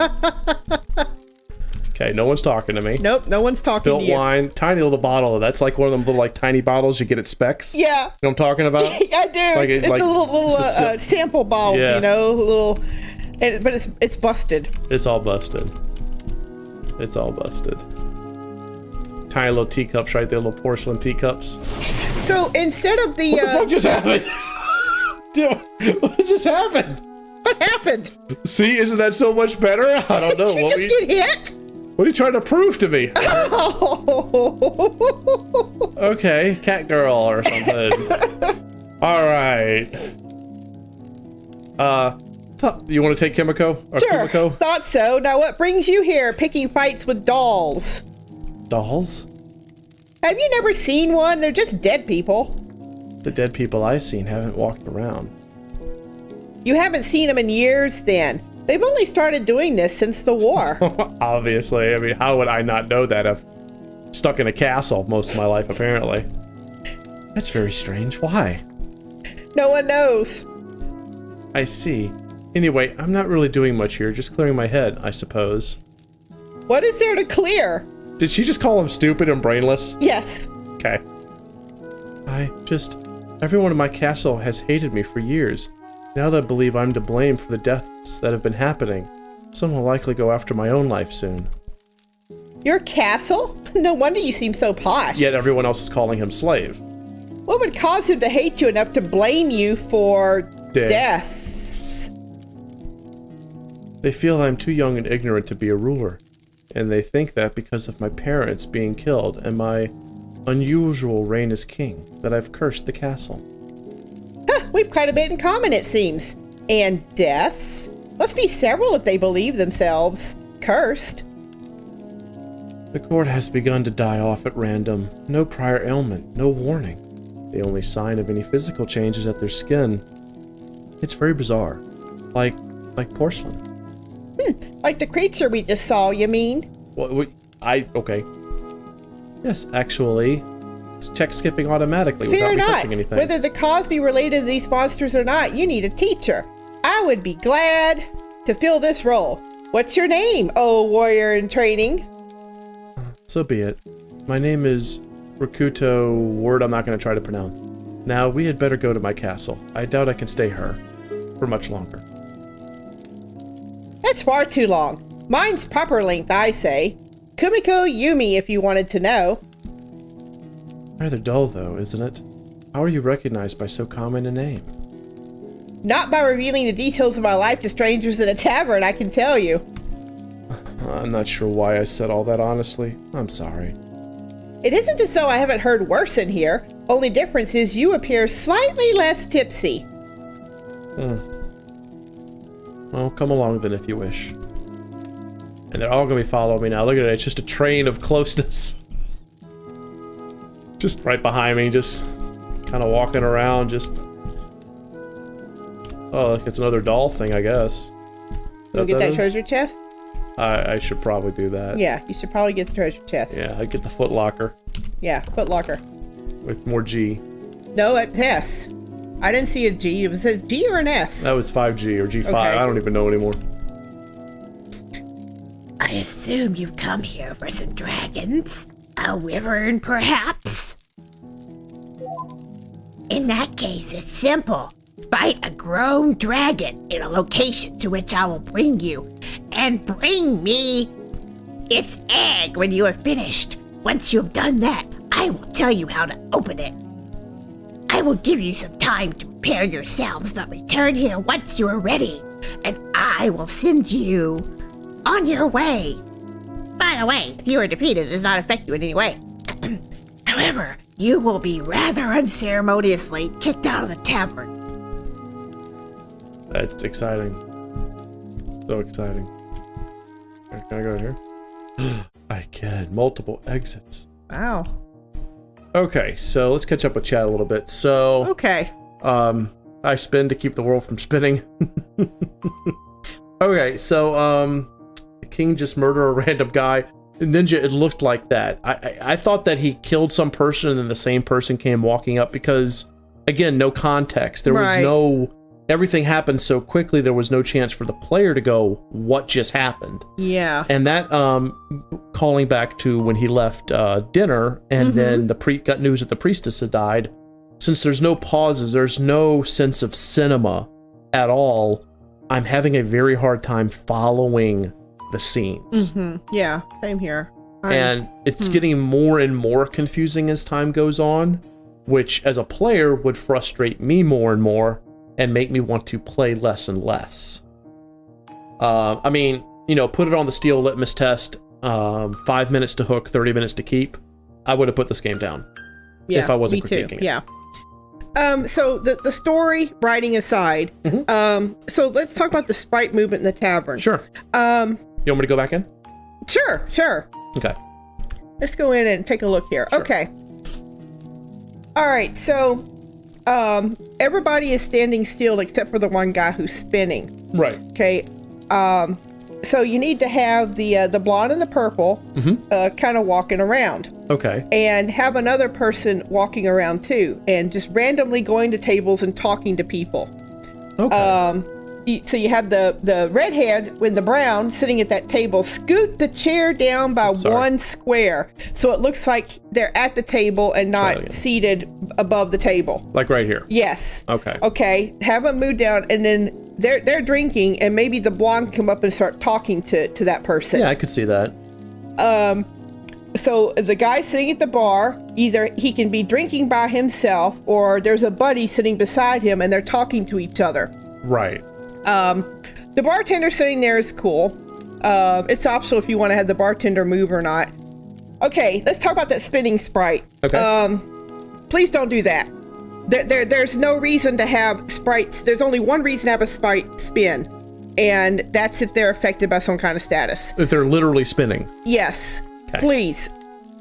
Okay, no one's talking to me. Nope, no one's talking to you. Spilt wine, tiny little bottle. That's like one of them little like tiny bottles you get at Specs. Yeah. You know what I'm talking about? I do. Like it's a little sample bottles, yeah. you know, but it's busted. It's all busted. It's all busted. Tiny little teacups right there, little porcelain teacups. So instead of the What the fuck just happened? Dude, what just happened? What happened? See, isn't that so much better? I don't know. Did you just get hit? What are you trying to prove to me? Oh. Okay, cat girl or something. All right. You want to take Kimiko? Or Sure. Kimiko? Thought so. Now, what brings you here? Picking fights with dolls. Dolls? Have you never seen one? They're just dead people. The dead people I've seen haven't walked around. You haven't seen them in years, then. They've only started doing this since the war. Obviously. I mean, how would I not know that? I've stuck in a castle most of my life, apparently. That's very strange. Why? No one knows. I see. Anyway, I'm not really doing much here, just clearing my head, I suppose. What is there to clear? Did she just call him stupid and brainless? Yes. Okay. Everyone in my castle has hated me for years. Now they believe I'm to blame for the deaths that have been happening. Some will likely go after my own life soon. Your castle? No wonder you seem so posh. Yet everyone else is calling him slave. What would cause him to hate you enough to blame you for deaths? They feel I'm too young and ignorant to be a ruler. And they think that because of my parents being killed and my unusual reign as king, that I've cursed the castle. We've quite a bit in common, it seems. And deaths? Must be several if they believe themselves cursed. The court has begun to die off at random. No prior ailment, no warning. The only sign of any physical change is at their skin. It's very bizarre. Like porcelain. Like the creature we just saw, you mean? Okay. Yes, actually. Check skipping automatically Fear without me not. touching anything. Whether the cause be related to these monsters or not, you need a teacher. I would be glad to fill this role. What's your name, oh warrior in training? So be it. My name is Rakuto, word I'm not going to try to pronounce. Now, we had better go to my castle. I doubt I can stay here for much longer. That's far too long. Mine's proper length, I say. Kumiko Yumi, if you wanted to know. Rather dull, though, isn't it? How are you recognized by so common a name? Not by revealing the details of my life to strangers in a tavern, I can tell you. I'm not sure why I said all that, honestly. I'm sorry. It isn't as though I haven't heard worse in here. Only difference is you appear slightly less tipsy. Well, come along then if you wish. And they're all going to be following me now. Look at it. It's just a train of closeness. Just right behind me. Just kind of walking around. Just... Oh, look, it's another doll thing, I guess. You'll get that treasure chest? I should probably do that. Yeah, you should probably get the treasure chest. Yeah, I'd get the foot locker. Yeah, foot locker. With more G. No, it's S. I didn't see a G. It says G or an S. That was 5G or G5. Okay. I don't even know anymore. I assume you've come here for some dragons? A wyvern, perhaps? In that case, it's simple. Fight a grown dragon in a location to which I will bring you, and bring me its egg when you have finished. Once you have done that, I will tell you how to open it. I will give you some time to prepare yourselves, but return here once you are ready, and I will send you on your way. By the way, if you are defeated, it does not affect you in any way. However, you will be rather unceremoniously kicked out of the tavern. That's exciting. So exciting. Can I go here? I can. Multiple exits. Wow. Okay, so let's catch up with chat a little bit. So... Okay. I spin to keep the world from spinning. Okay, so, the king just murdered a random guy. Ninja, it looked like that. I thought that he killed some person and then the same person came walking up because, again, no context. There was no... Everything happened so quickly, there was no chance for the player to go, what just happened? Yeah. And that, calling back to when he left dinner, and then got news that the priestess had died, since there's no pauses, there's no sense of cinema at all, I'm having a very hard time following the scenes. Yeah, same here. And it's getting more and more confusing as time goes on, which as a player would frustrate me more and more, and make me want to play less and less. I mean, put it on the Steel litmus test, 5 minutes to hook, 30 minutes to keep. I would have put this game down if I wasn't critiquing it. Yeah. So the story, writing aside, so let's talk about the sprite movement in the tavern. Sure. You want me to go back in? Sure. Okay. Let's go in and take a look here. Sure. Okay. All right, so... everybody is standing still except for the one guy who's spinning. Right. Okay. So you need to have the blonde and the purple kind of walking around. Okay. And have another person walking around too, and just randomly going to tables and talking to people. Okay. So you have the redhead with the brown sitting at that table. Scoot the chair down by 1 square, so it looks like they're at the table and not seated above the table. Like right here. Yes. Okay. Okay. Have them move down, and then they're drinking, and maybe the blonde come up and start talking to that person. Yeah, I could see that. So the guy sitting at the bar, either he can be drinking by himself, or there's a buddy sitting beside him, and they're talking to each other. Right. The bartender sitting there is cool. It's optional if you want to have the bartender move or not. Okay, let's talk about that spinning sprite. Okay. Please don't do that. There's no reason to have sprites. There's only one reason to have a sprite spin, and that's if they're affected by some kind of status. If they're literally spinning. Yes. Okay. Please.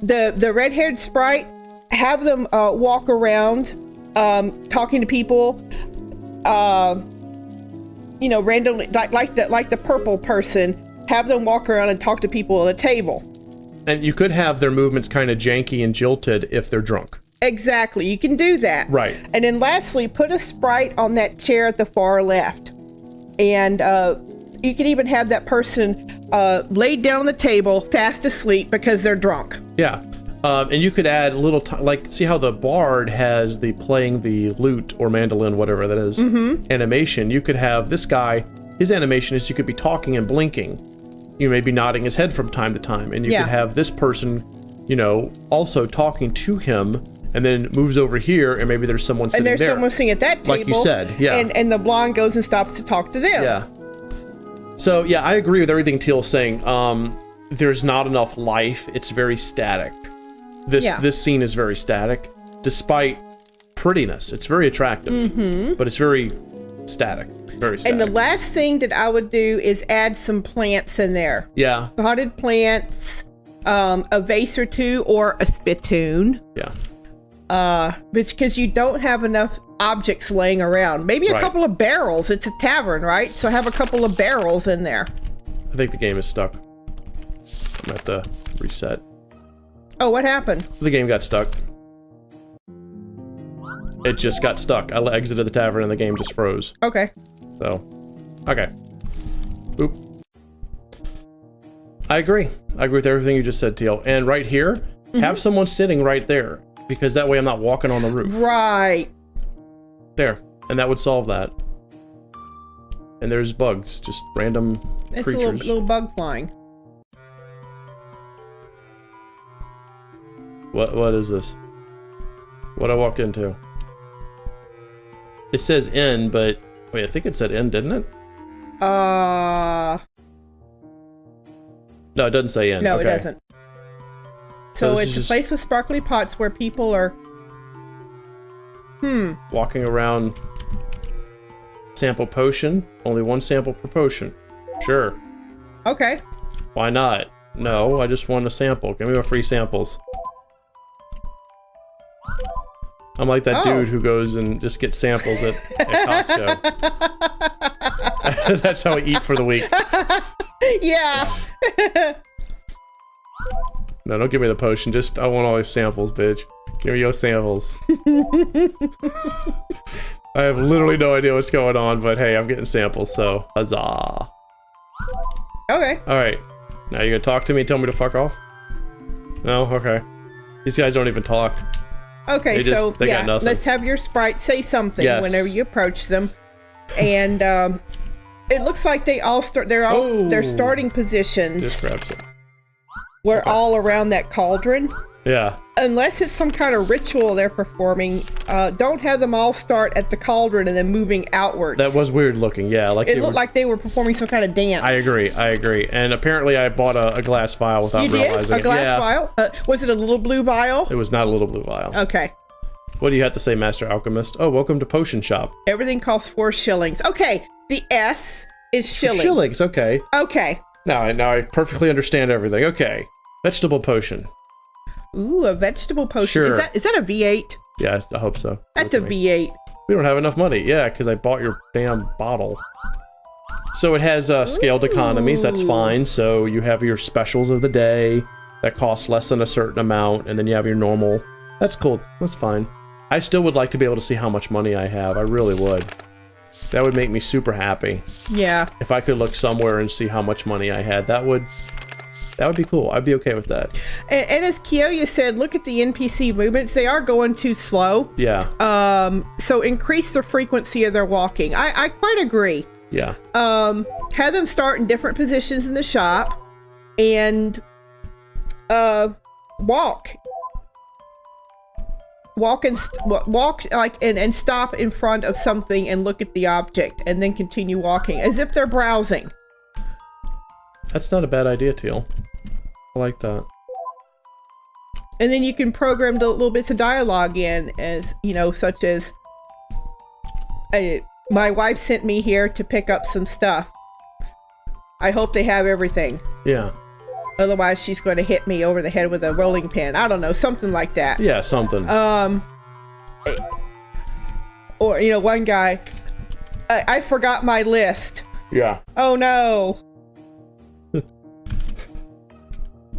The red-haired sprite, have them walk around, talking to people. Randomly, like the purple person, have them walk around and talk to people at a table. And you could have their movements kind of janky and jilted if they're drunk. Exactly, you can do that. Right. And then lastly, put a sprite on that chair at the far left. And you can even have that person laid down on the table, fast asleep because they're drunk. Yeah. And you could add little, see how the bard has the playing the lute or mandolin, whatever that is, animation. You could have this guy, his animation is you could be talking and blinking. You may be nodding his head from time to time. And you could have this person, also talking to him, and then moves over here, and maybe there's someone sitting there. And there's someone sitting at that table. Like you said, yeah. And the blonde goes and stops to talk to them. Yeah. So, yeah, I agree with everything Teal's saying. There's not enough life. It's very static. This scene is very static, despite prettiness. It's very attractive, but it's very static. Very static. And the last thing that I would do is add some plants in there. Yeah. Potted plants, a vase or two, or a spittoon. Yeah. Because you don't have enough objects laying around. Maybe a couple of barrels. It's a tavern, right? So have a couple of barrels in there. I think the game is stuck. I'm gonna have to reset. Oh, what happened? The game got stuck. It just got stuck. I exited the tavern and the game just froze. Okay. So, okay. Oop. I agree. I agree with everything you just said, Teal. And right here, have someone sitting right there, because that way I'm not walking on the roof. Right. There. And that would solve that. And there's bugs, just random creatures. It's a little bug flying. What is this? What I walk into? It says in, but wait, I think it said in, didn't it? No, it doesn't say in. No, it doesn't. So it's a just place with sparkly pots where people are walking around. Sample potion. Only one sample per potion. Sure. Okay. Why not? No, I just want a sample. Give me my free samples. I'm like that dude who goes and just gets samples at Costco. That's how I eat for the week. Yeah. No, don't give me the potion. Just, I want all your samples, bitch. Give me your samples. I have literally no idea what's going on, but hey, I'm getting samples, so huzzah. Okay. Alright. Now you're gonna talk to me and tell me to fuck off? No? Okay. These guys don't even talk. Okay, they got nothing. Let's have your sprite say something whenever you approach them. And it looks like they all their starting positions. Just grab some. We're all around that cauldron. Yeah. Unless it's some kind of ritual they're performing, don't have them all start at the cauldron and then moving outwards. That was weird looking, yeah. Like it looked like they were performing some kind of dance. I agree. And apparently I bought a glass vial without realizing it. A glass vial? Was it a little blue vial? It was not a little blue vial. Okay. What do you have to say, Master Alchemist? Oh, welcome to Potion Shop. Everything costs 4 shillings. Okay, the S is shilling. Shillings, okay. Okay. Now I perfectly understand everything. Okay. Vegetable potion. Ooh, a vegetable potion. Sure. Is that a V8? Yeah, I hope so. That's a V8. We don't have enough money. Yeah, because I bought your damn bottle. So it has scaled economies. That's fine. So you have your specials of the day that cost less than a certain amount, and then you have your normal. That's cool. That's fine. I still would like to be able to see how much money I have. I really would. That would make me super happy. Yeah. If I could look somewhere and see how much money I had, that would be cool. I'd be okay with that. And as Kiyoya said, look at the NPC movements. They are going too slow. Yeah. So increase the frequency of their walking. I quite agree. Yeah. Have them start in different positions in the shop and walk and stop in front of something and look at the object and then continue walking as if they're browsing. That's not a bad idea, Teal. I like that. And then you can program the little bits of dialogue in, as you know, such as my wife sent me here to pick up some stuff. I hope they have everything. Yeah. Otherwise she's going to hit me over the head with a rolling pin. I don't know, something like that. Yeah, something. Or, you know, one guy, I forgot my list. Yeah. Oh no.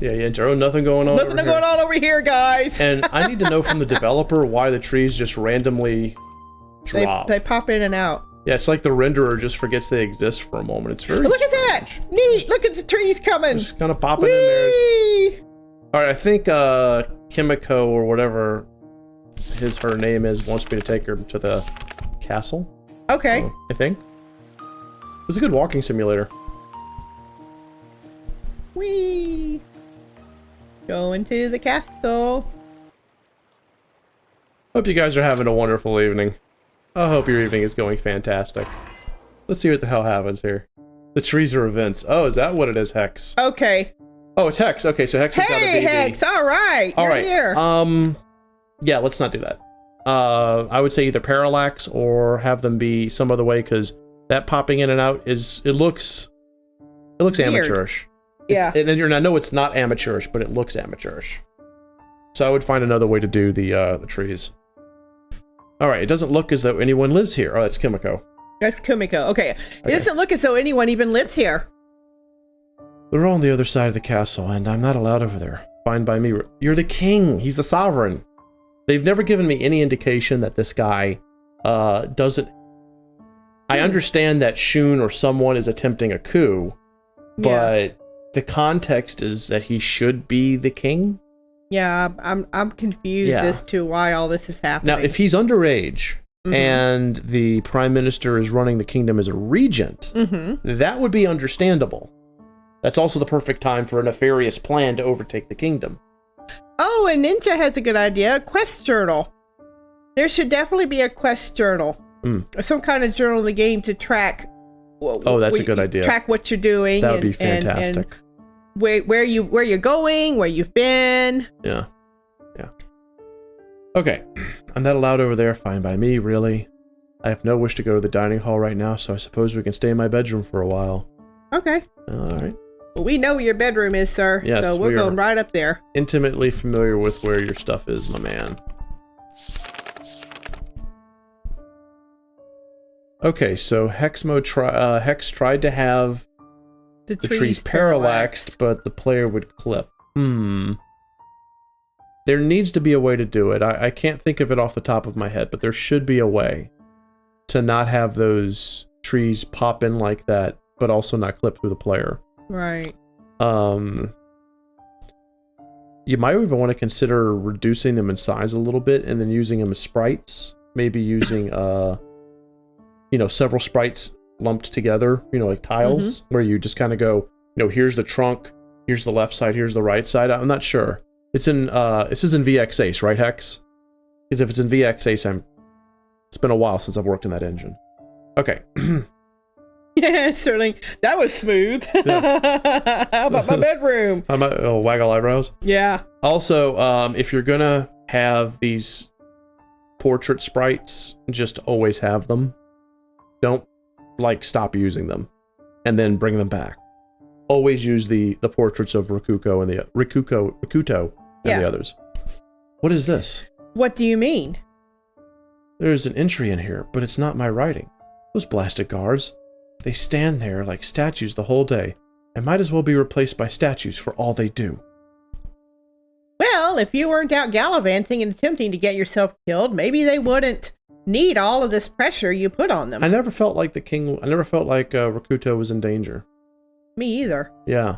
Yeah, you enter. Oh, nothing going on. Nothing going on over here, guys. And I need to know from the developer why the trees just randomly drop. They pop in and out. Yeah, it's like the renderer just forgets they exist for a moment. It's very Look at that! Neat! Look at the trees coming! Just kind of popping in there. Alright, I think Kimiko or whatever her name is wants me to take her to the castle. Okay. So, I think. It's a good walking simulator. Whee! Going to the castle. Hope you guys are having a wonderful evening. I hope your evening is going fantastic. Let's see what the hell happens here. The trees are events. Oh, is that what it is, Hex? Okay. Oh, it's Hex. Okay, so Hex has got a baby. Hey, Hex! Alright! You're here. Yeah, let's not do that. I would say either parallax or have them be some other way, because that popping in and out it looks amateurish. Yeah. And I know it's not amateurish, but it looks amateurish. So I would find another way to do the trees. Alright, it doesn't look as though anyone lives here. Oh, that's Kimiko. That's Kimiko. Okay. It doesn't look as though anyone even lives here. They're on the other side of the castle, and I'm not allowed over there. Fine by me. You're the king. He's the sovereign. They've never given me any indication that this guy doesn't... I understand that Shun or someone is attempting a coup, but the context is that he should be the king? Yeah, I'm confused as to why all this is happening. Now, if he's underage and the prime minister is running the kingdom as a regent, that would be understandable. That's also the perfect time for a nefarious plan to overtake the kingdom. Oh, and Ninja has a good idea. A quest journal. There should definitely be a quest journal. Some kind of journal in the game to track. Oh, that's a good idea. Track what you're doing. That would be fantastic. And where you're going, where you've been. Yeah. Okay, I'm not allowed over there. Fine by me, really. I have no wish to go to the dining hall right now, so I suppose we can stay in my bedroom for a while. Okay. All right. Well, we know where your bedroom is, sir. Yes, so we're going right up there. Intimately familiar with where your stuff is, my man. Okay, so Hex tried to have the trees parallaxed, but the player would clip. There needs to be a way to do it. I can't think of it off the top of my head, but there should be a way to not have those trees pop in like that, but also not clip through the player. Right. You might even want to consider reducing them in size a little bit and then using them as sprites. Maybe using, several sprites lumped together, like tiles, where you just kind of go, here's the trunk, here's the left side, here's the right side. I'm not sure. This is in VX Ace, right, Hex? Because if it's in VX Ace, it's been a while since I've worked in that engine. Okay. Yeah, certainly. That was smooth. Yeah. How about my bedroom? Waggle eyebrows? Yeah. Also, if you're gonna have these portrait sprites, just always have them. Don't, stop using them and then bring them back. Always use the portraits of Rikuto and the others. What is this? What do you mean? There's an entry in here, but it's not my writing. Those blasted guards, they stand there like statues the whole day, and might as well be replaced by statues for all they do. Well, if you weren't out gallivanting and attempting to get yourself killed, maybe they wouldn't need all of this pressure you put on them. I never felt like Rikuto was in danger. Me either. Yeah.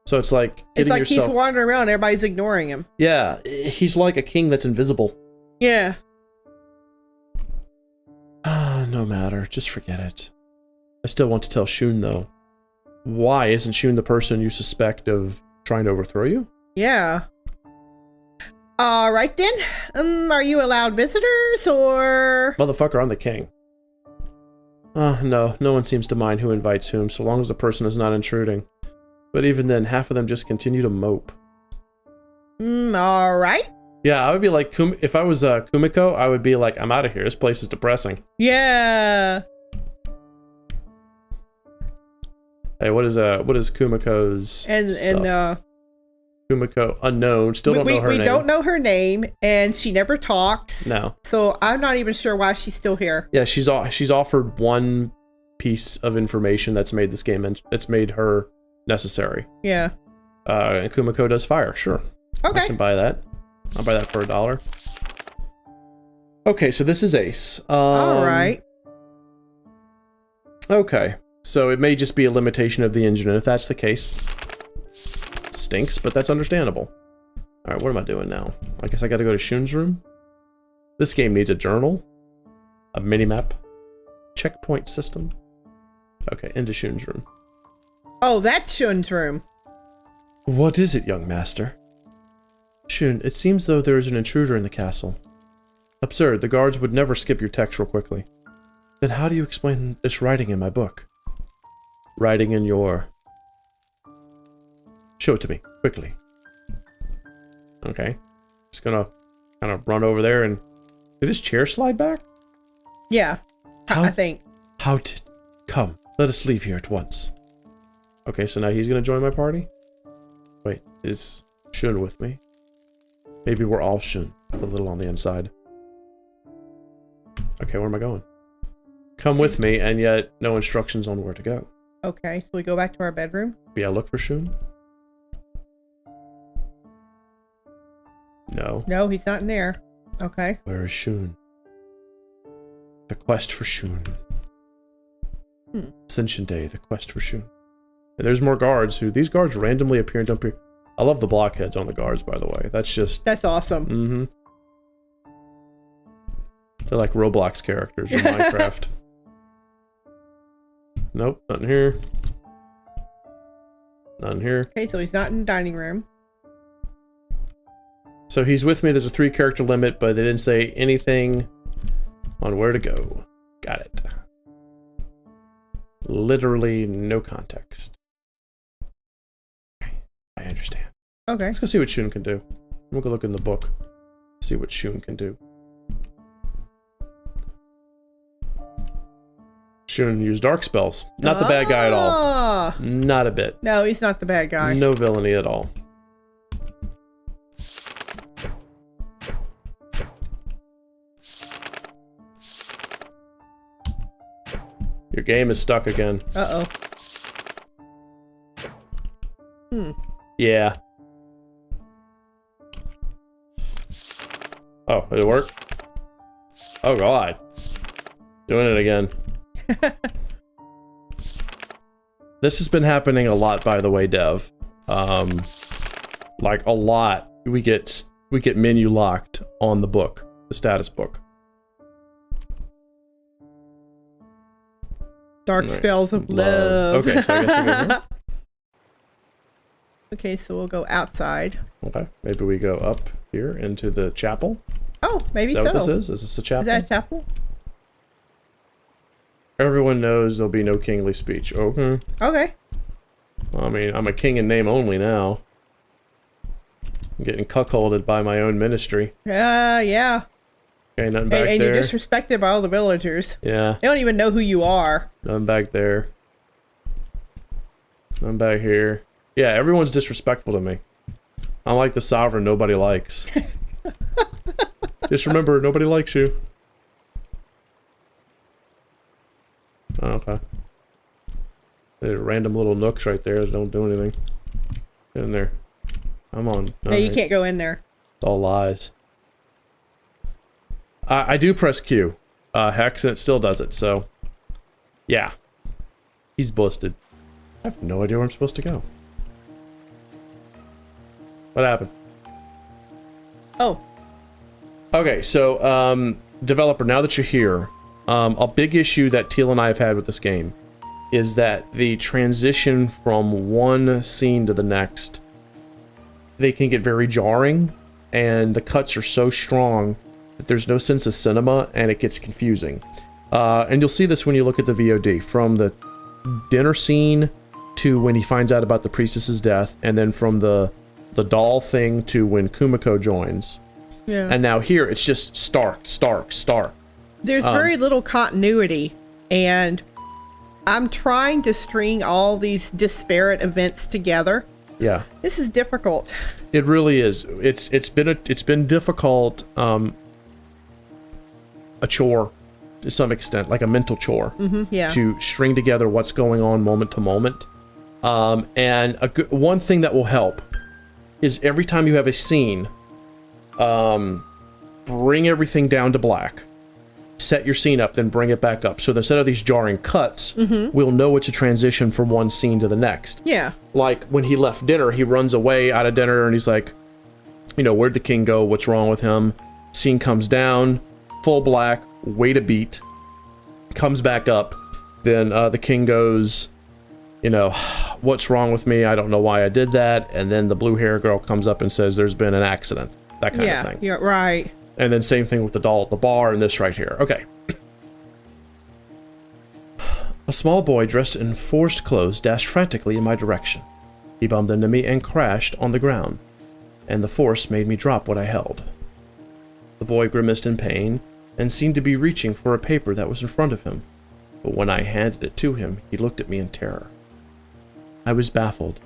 So it's like he's wandering around, everybody's ignoring him. Yeah, he's like a king that's invisible. Yeah. No matter, just forget it. I still want to tell Shun, though. Why isn't Shun the person you suspect of trying to overthrow you? Yeah. Alright then. Are you allowed visitors, or...? Motherfucker, I'm the king. No one seems to mind who invites whom, so long as the person is not intruding. But even then, half of them just continue to mope. Alright. Yeah, I would be like, if I was Kumiko, I would be like, I'm out of here. This place is depressing. Yeah. Hey, what is Kumiko's stuff? Kumiko, unknown, still don't know her name. We don't know her name, and she never talks. No. So I'm not even sure why she's still here. Yeah, she's offered one piece of information that's made this game, and it's made her necessary. Yeah. And Kumiko does fire, sure. Okay. I can buy that. I'll buy that for $1. Okay, so this is Ace. All right. Okay, so it may just be a limitation of the engine, and if that's the case, stinks, but that's understandable. All right, what am I doing now? I guess I got to go to Shun's room. This game needs a journal, a minimap, checkpoint system. Okay, into Shun's room. Oh, that's Shun's room. What is it, young master? Shun, it seems though there is an intruder in the castle. Absurd, the guards would never skip your text real quickly. Then how do you explain this writing in my book? Writing in your... Show it to me, quickly. Okay. Just gonna kind of run over there and... Did his chair slide back? Yeah, I think. How did... Come, let us leave here at once. Okay, so now he's gonna join my party? Wait, is Shun with me? Maybe we're all Shun, a little on the inside. Okay, where am I going? Come with me, and yet no instructions on where to go. Okay, so we go back to our bedroom? Yeah, look for Shun. No. No, he's not in there. Okay. Where is Shun? The quest for Shun. Ascension Day, the quest for Shun. And there's more guards these guards randomly appear and don't appear. I love the blockheads on the guards, by the way. That's awesome. Mm-hmm. They're like Roblox characters in Minecraft. Nope, nothing here. Nothing here. Okay, so he's not in the dining room. So he's with me. There's a 3-character limit, but they didn't say anything on where to go. Got it. Literally no context. Okay, I understand. Okay. Let's go see what Shun can do. We'll go look in the book. See what Shun can do. Shun used dark spells. Not the bad guy at all. Not a bit. No, he's not the bad guy. No villainy at all. Your game is stuck again. Uh-oh. Yeah. Oh, did it work? Oh god. Doing it again. This has been happening a lot, by the way, Dev. Like a lot. We get menu locked on the book, the status book. Dark spells of love. Okay, so I guess we go here. Okay, so we'll go outside. Okay, maybe we go up here into the chapel. Oh, maybe so. Is that what this is? Is this a chapel? Is that a chapel? Everyone knows there'll be no kingly speech. Okay. Okay. I mean, I'm a king in name only now. I'm getting cuckolded by my own ministry. Yeah. Okay, nothing back and there. you're disrespected by all the villagers. Yeah. They don't even know who you are. Nothing back there. I'm back here. Yeah, everyone's disrespectful to me. I'm like the sovereign nobody likes. Just remember, nobody likes you. Oh, okay. There's random little nooks right there that don't do anything. Get in there. Come on. No, you can't go in there. It's all lies. I do press Q. Hex, and it still does it, so... Yeah. He's busted. I have no idea where I'm supposed to go. What happened? Oh. Okay, so, developer, now that you're here, a big issue that Teal and I have had with this game is that the transition from one scene to the next, they can get very jarring, and the cuts are so strong that there's no sense of cinema, and it gets confusing. And you'll see this when you look at the VOD, from the dinner scene to when he finds out about the priestess's death, and then from the doll thing to when Kumiko joins. Yeah. And now here, it's just stark. There's very little continuity, and I'm trying to string all these disparate events together. Yeah. This is difficult. It really is. It's been difficult, a chore to some extent, like a mental chore. Yeah. To string together what's going on moment to moment. And one thing that will help is every time you have a scene, bring everything down to black. Set your scene up, then bring it back up. So instead of these jarring cuts, we'll know it's a transition from one scene to the next. Yeah. Like when he left dinner, he runs away out of dinner and he's like, you know, where'd the king go? What's wrong with him? Scene comes down, full black, wait a beat, comes back up. Then the king goes, you know, what's wrong with me? I don't know why I did that. And then the blue hair girl comes up and says there's been an accident. That kind of thing. Yeah, right. And then same thing with the doll at the bar and this right here. Okay. A small boy dressed in forced clothes dashed frantically in my direction. He bumped into me and crashed on the ground, and the force made me drop what I held. The boy grimaced in pain and seemed to be reaching for a paper that was in front of him, but when I handed it to him, he looked at me in terror. I was baffled,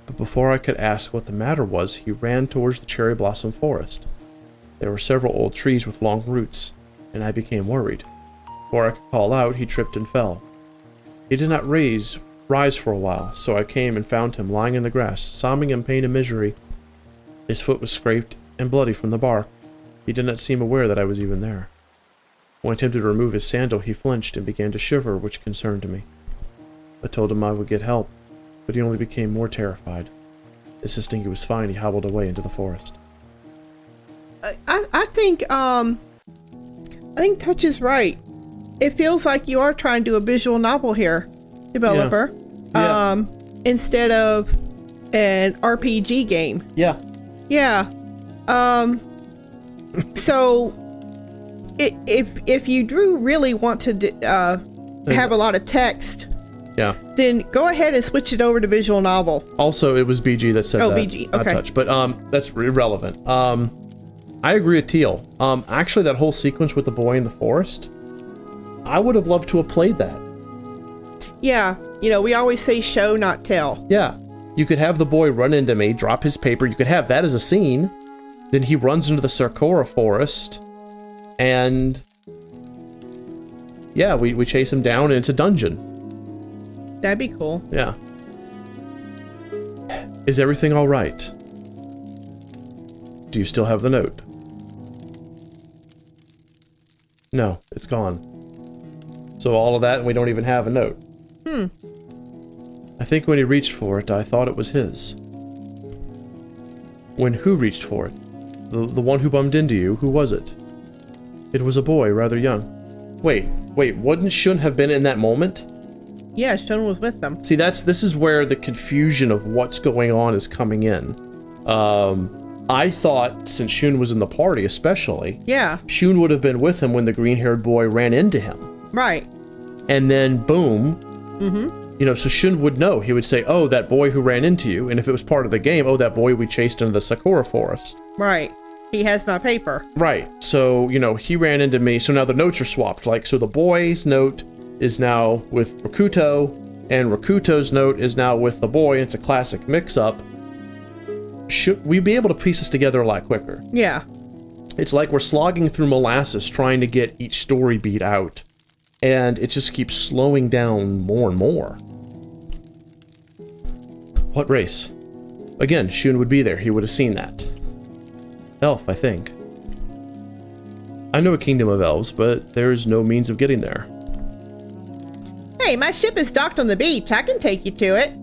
but before I could ask what the matter was, he ran towards the cherry blossom forest. There were several old trees with long roots, and I became worried. Before I could call out, he tripped and fell. He did not rise for a while, so I came and found him lying in the grass, sobbing in pain and misery. His foot was scraped and bloody from the bark. He did not seem aware that I was even there. When I attempted to remove his sandal, he flinched and began to shiver, which concerned me. I told him I would get help, but he only became more terrified. Insisting he was fine, he hobbled away into the forest. I think Touch is right. It feels like you are trying to do a visual novel here, developer. Yeah. Instead of an RPG game. Yeah. Yeah. So if you do really want to have a lot of text, yeah, then go ahead and switch it over to visual novel. Also, it was BG that said that. BG. Okay. Not Touch, but that's irrelevant. I agree with Teal. Actually, that whole sequence with the boy in the forest, I would have loved to have played that. Yeah, you know, we always say show, not tell. Yeah, you could have the boy run into me, drop his paper. You could have that as a scene. Then he runs into the Sakura forest, and yeah, we chase him down, and it's a dungeon. That'd be cool. Yeah. Is everything all right? Do you still have the note? No, it's gone. So all of that, and we don't even have a note. I think when he reached for it, I thought it was his. When who reached for it? The one who bumped into you, who was it? It was a boy, rather young. Wait, wouldn't Shun have been in that moment? Yeah, Shun was with them. See, this is where the confusion of what's going on is coming in. I thought, since Shun was in the party especially, Yeah. Shun would have been with him when the green-haired boy ran into him. Right. And then, boom, so Shun would know. He would say, oh, that boy who ran into you. And if it was part of the game, oh, that boy we chased into the Sakura forest. Right. He has my paper. Right. So, he ran into me. So now the notes are swapped. So the boy's note is now with Rakuto, and Rakuto's note is now with the boy. It's a classic mix-up. Should we be able to piece this together a lot quicker? Yeah. It's like we're slogging through molasses trying to get each story beat out. And it just keeps slowing down more and more. What race? Again, Shun would be there. He would have seen that. Elf, I think. I know a kingdom of elves, but there's no means of getting there. Hey, my ship is docked on the beach. I can take you to it.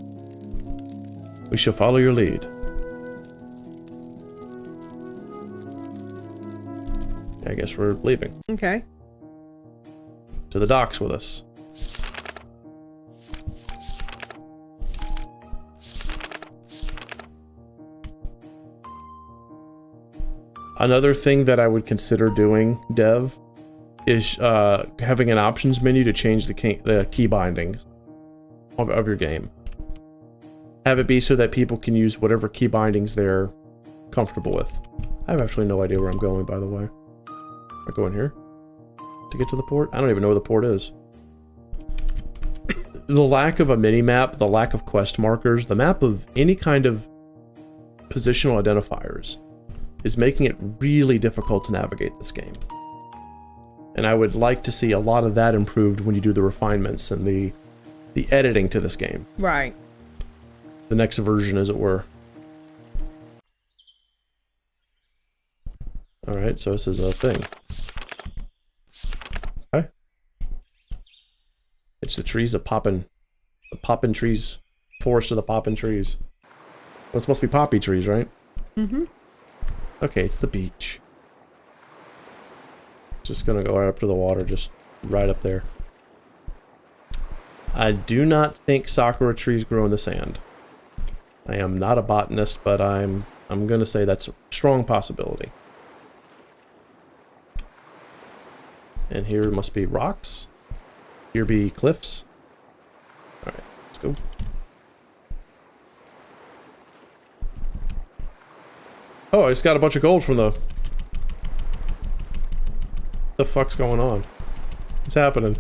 We shall follow your lead. I guess we're leaving. Okay. To the docks with us. Another thing that I would consider doing, Dev, is having an options menu to change the key bindings of your game. Have it be so that people can use whatever key bindings they're comfortable with. I have actually no idea where I'm going, by the way. I go in here to get to the port? I don't even know where the port is. The lack of a mini-map, the lack of quest markers, the map of any kind of positional identifiers is making it really difficult to navigate this game. And I would like to see a lot of that improved when you do the refinements and the editing to this game. Right. The next version, as it were. Alright, so this is a thing. Okay. It's the trees of poppin'. The poppin' trees. Forest of the poppin' trees. Well, this must be poppy trees, right? Mm-hmm. Okay, it's the beach. Just gonna go right up to the water, just right up there. I do not think sakura trees grow in the sand. I am not a botanist, but I'm gonna say that's a strong possibility. And here must be rocks. Here be cliffs. Alright, let's go. Oh, I just got a bunch of gold from the... The fuck's going on? What's happening?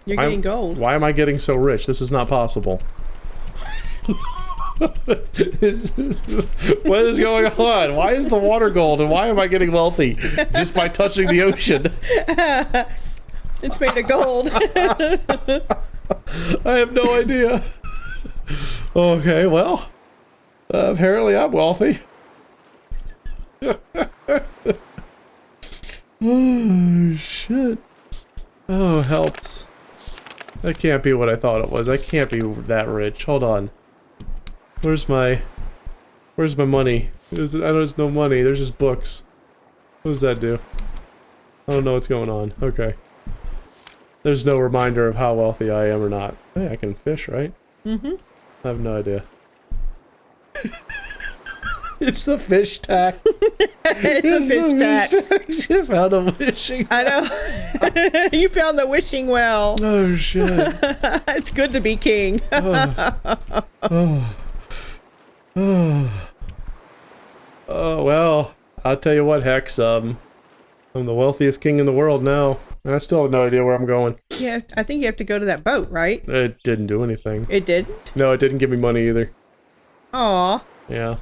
You're getting gold. Why am I getting so rich? This is not possible. What is going on? Why is the water gold and why am I getting wealthy just by touching the ocean? It's made of gold. I have no idea. Okay, well, apparently I'm wealthy. Oh, shit. Oh, helps. That can't be what I thought it was. I can't be that rich. Hold on. Where's my money? I know there's no money. There's just books. What does that do? I don't know what's going on. Okay. There's no reminder of how wealthy I am or not. Hey, I can fish, right? Mm-hmm. I have no idea. It's the fish tax. It's a fish tax. You found a wishing well. I know. You found the wishing well. Oh, shit. It's good to be king. Oh, well, I'll tell you what, Hex, I'm the wealthiest king in the world now. And I still have no idea where I'm going. Yeah, I think you have to go to that boat, right? It didn't do anything. It didn't? No, it didn't give me money either. Aw. Yeah.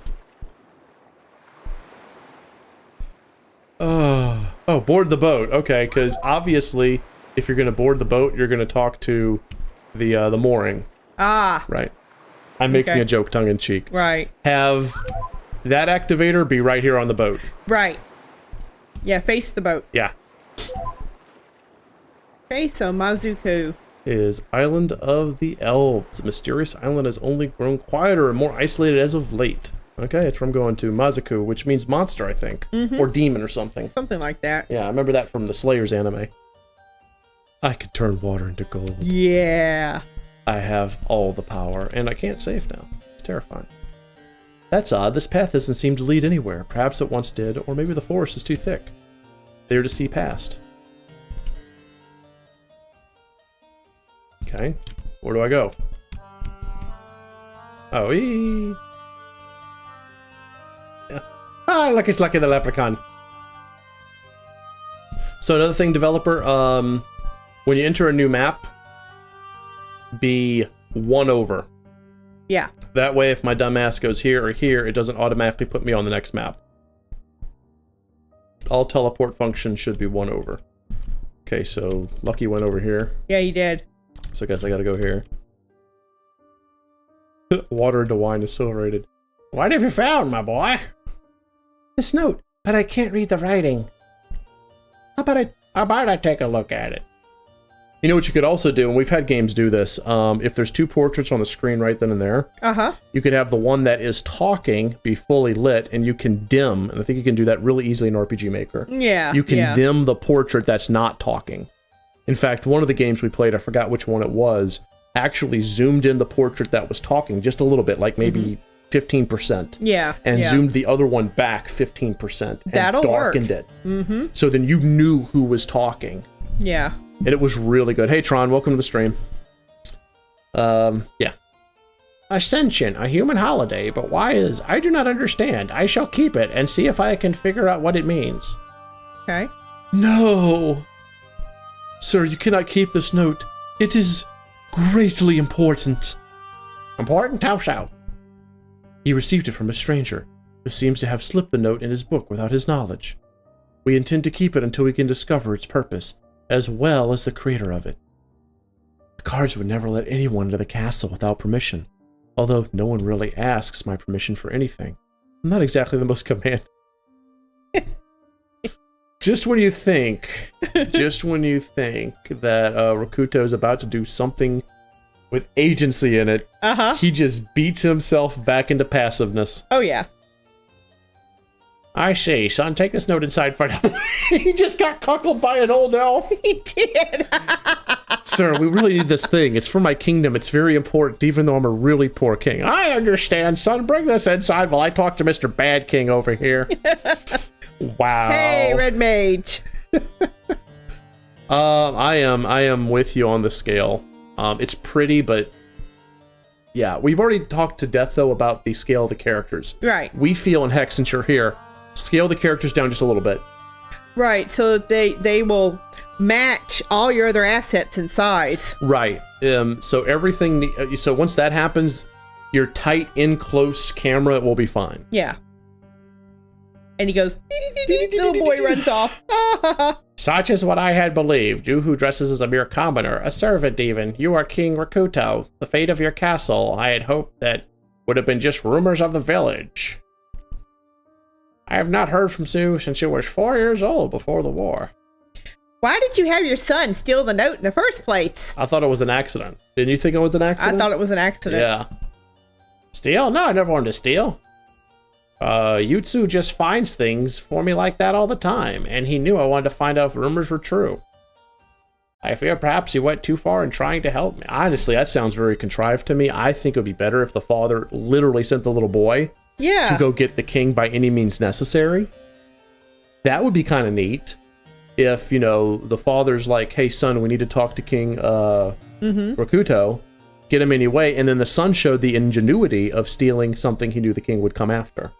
Oh, board the boat. Okay, because obviously, if you're going to board the boat, you're going to talk to the mooring. Ah. Right. I'm making a joke tongue-in-cheek. Right. Have that activator be right here on the boat. Right. Yeah, face the boat. Yeah. Okay, so Mazuko. Is Island of the Elves. The mysterious island has only grown quieter and more isolated as of late. Okay, it's from going to Mazuku, which means monster, I think. Or demon or something. Something like that. Yeah, I remember that from the Slayers anime. I could turn water into gold. Yeah. I have all the power, and I can't save now. It's terrifying. That's odd. This path doesn't seem to lead anywhere. Perhaps it once did, or maybe the forest is too thick. There to see past. Okay, where do I go? Oh, yeah. Ah, look, it's Lucky the Leprechaun. So another thing, developer, when you enter a new map, be 1 over. Yeah. That way, if my dumbass goes here or here, it doesn't automatically put me on the next map. All teleport functions should be 1 over. Okay, so Lucky went over here. Yeah, he did. So I guess I gotta go here. Water into wine is so rated. What have you found, my boy? This note, but I can't read the writing. How about I take a look at it? You know what you could also do, and we've had games do this, if there's 2 portraits on the screen right then and there, you could have the one that is talking be fully lit, and you can dim, and I think you can do that really easily in RPG Maker. Yeah. You can dim the portrait that's not talking. In fact, one of the games we played, I forgot which one it was, actually zoomed in the portrait that was talking just a little bit, like maybe 15%. Yeah. And zoomed the other one back 15% and That'll darkened work. it. So then you knew who was talking. Yeah. And it was really good. Hey, Tron, welcome to the stream. Yeah. Ascension, a human holiday, but why is... I do not understand. I shall keep it and see if I can figure out what it means. Okay. No! Sir, you cannot keep this note. It is greatly important. Important? How so? He received it from a stranger, who seems to have slipped the note in his book without his knowledge. We intend to keep it until we can discover its purpose, as well as the creator of it. The cards would never let anyone into the castle without permission, although no one really asks my permission for anything. I'm not exactly the most command. Just when you think that Rakuto is about to do something with agency in it, he just beats himself back into passiveness. Oh, yeah. I see, son. Take this note inside for now. He just got cuckolded by an old elf. He did. Sir, we really need this thing. It's for my kingdom. It's very important, even though I'm a really poor king. I understand, son. Bring this inside while I talk to Mr. Bad King over here. Wow. Hey, Red Mage. I am with you on the scale. It's pretty, but yeah, we've already talked to death though about the scale of the characters. Right. We feel in Hex, since you're here, scale the characters down just a little bit. Right, so they will match all your other assets in size. Right. So everything. So once that happens, your tight in close camera will be fine. Yeah. And he goes, little boy runs off. Such is what I had believed. You who dresses as a mere commoner, a servant even. You are King Rakuto. The fate of your castle, I had hoped that would have been just rumors of the village. I have not heard from Sue since she was 4 years old before the war. Why did you have your son steal the note in the first place? I thought it was an accident. Didn't you think it was an accident? I thought it was an accident. Yeah. Steal? No, I never wanted to steal. Yutsu just finds things for me like that all the time, and he knew I wanted to find out if rumors were true. I fear perhaps he went too far in trying to help me. Honestly, that sounds very contrived to me. I think it would be better if the father literally sent the little boy to go get the king by any means necessary. That would be kind of neat. If, you know, the father's like, hey, son, we need to talk to King Rakuto, get him anyway, and then the son showed the ingenuity of stealing something he knew the king would come after.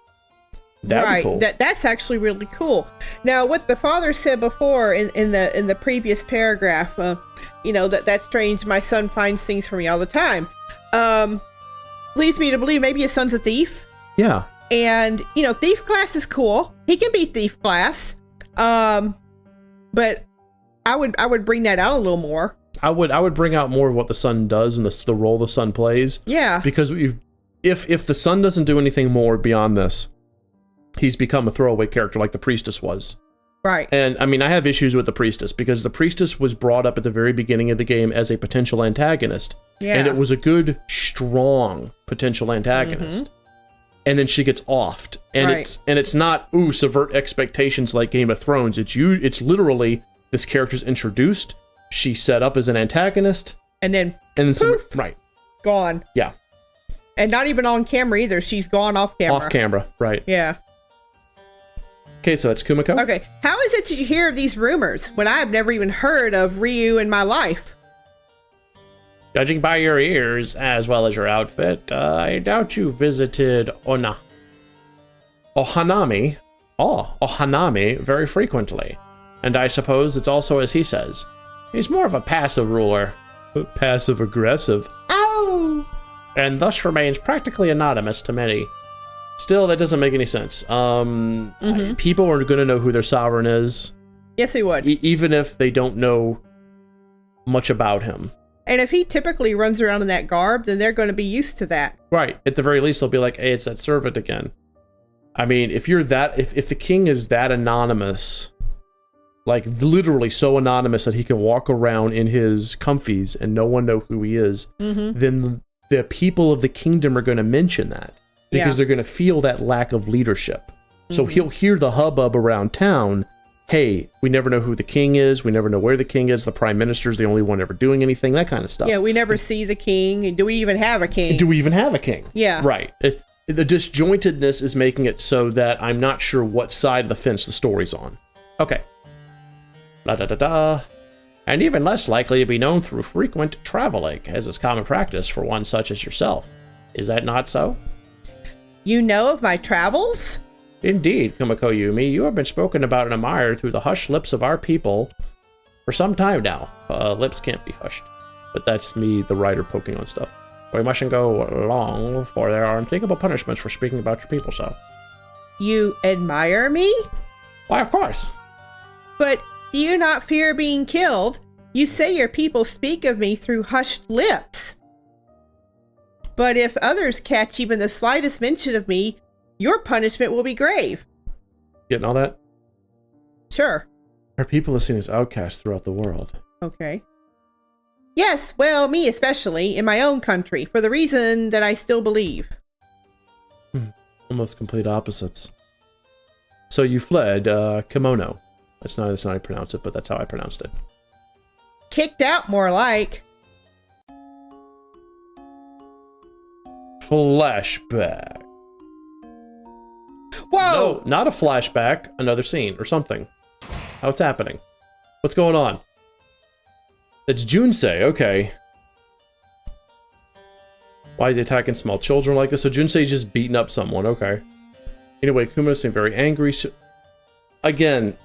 That'd be cool. That's actually really cool. Now, what the father said before in the previous paragraph, you know, that's strange. My son finds things for me all the time. Leads me to believe maybe his son's a thief. Yeah. And, you know, thief class is cool. He can be thief class. But I would bring that out a little more. I would bring out more of what the son does and the role the son plays. Yeah. Because if the son doesn't do anything more beyond this, he's become a throwaway character like the priestess was. Right. And I mean, I have issues with the priestess because the priestess was brought up at the very beginning of the game as a potential antagonist. Yeah. And it was a good, strong potential antagonist. And then she gets offed. And it's not, subvert expectations like Game of Thrones. It's literally this character's introduced, she's set up as an antagonist. And then poof, right. Gone. Yeah. And not even on camera either. She's gone off camera. Off camera, right. Yeah. Okay, so that's Kumiko. Okay. How is it that you hear of these rumors when I have never even heard of Ryu in my life? Judging by your ears, as well as your outfit, I doubt you visited Ohanami very frequently. And I suppose it's also as he says. He's more of a passive ruler. Passive-aggressive. Oh! And thus remains practically anonymous to many. Still, that doesn't make any sense. People are going to know who their sovereign is. Yes, they would. Even if they don't know much about him. And if he typically runs around in that garb, then they're going to be used to that. Right. At the very least, they'll be like, hey, it's that servant again. I mean, if you're that, if the king is that anonymous, like literally so anonymous that he can walk around in his comfies and no one know who he is, then the people of the kingdom are going to mention that. Because they're going to feel that lack of leadership. So he'll hear the hubbub around town. Hey, we never know who the king is. We never know where the king is. The prime minister's the only one ever doing anything. That kind of stuff. Yeah, we never see the king. Do we even have a king? Yeah. Right. The disjointedness is making it so that I'm not sure what side of the fence the story's on. Okay. La-da-da-da. And even less likely to be known through frequent traveling, as is common practice for one such as yourself. Is that not so? You know of my travels? Indeed, Kumiko Yumi, you have been spoken about and admired through the hushed lips of our people for some time now. Lips can't be hushed. But that's me, the writer, poking on stuff. We mustn't go long, for there are unthinkable punishments for speaking about your people, so. You admire me? Why, of course. But do you not fear being killed? You say your people speak of me through hushed lips. But if others catch even the slightest mention of me, your punishment will be grave. Getting all that? Sure. Our people are seen as outcasts throughout the world. Okay. Yes, well, me especially, in my own country, for the reason that I still believe. Almost complete opposites. So you fled, kimono. That's not how I pronounce it, but that's how I pronounced it. Kicked out, more like. Flashback. Whoa! No, not a flashback. Another scene or something. How it's happening. What's going on? It's Junsei, okay. Why is he attacking small children like this? So Junsei's just beating up someone, okay. Anyway, Kumo seemed very angry. So, again,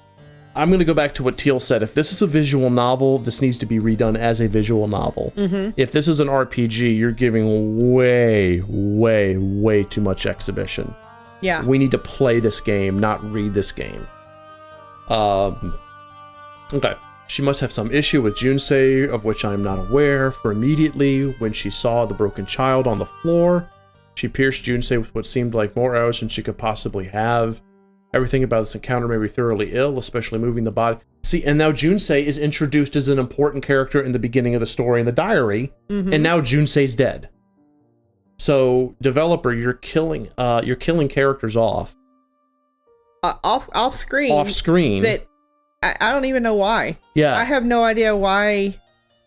I'm going to go back to what Teal said. If this is a visual novel, this needs to be redone as a visual novel. If this is an RPG, you're giving way, way, way too much exhibition. Yeah. We need to play this game, not read this game. Okay. She must have some issue with Junsei, of which I am not aware, for immediately, when she saw the broken child on the floor, she pierced Junsei with what seemed like more arrows than she could possibly have. Everything about this encounter made me thoroughly ill, especially moving the body. See, and now Junsei is introduced as an important character in the beginning of the story in the diary, and now Junsei's dead. So, developer, you're killing characters off. Off screen. Off screen. That I don't even know why. Yeah. I have no idea why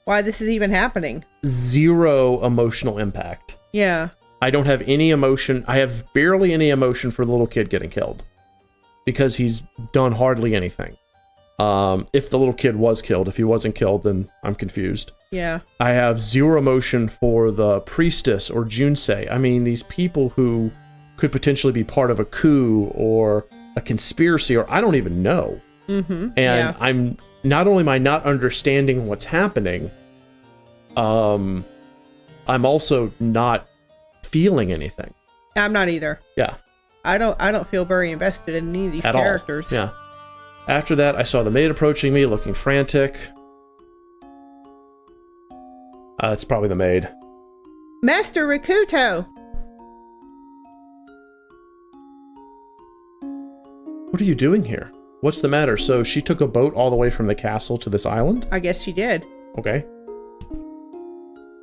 this is even happening. Zero emotional impact. Yeah. I don't have any emotion. I have barely any emotion for the little kid getting killed. Because he's done hardly anything. If the little kid was killed, if he wasn't killed, then I'm confused. Yeah. I have zero emotion for the priestess or Junsei. I mean, these people who could potentially be part of a coup or a conspiracy, or I don't even know. And I'm not only am I not understanding what's happening, I'm also not feeling anything. I'm not either. Yeah. I don't feel very invested in any of these characters. Yeah. After that, I saw the maid approaching me, looking frantic. It's probably the maid. Master Rikuto! What are you doing here? What's the matter? So she took a boat all the way from the castle to this island? I guess she did. Okay.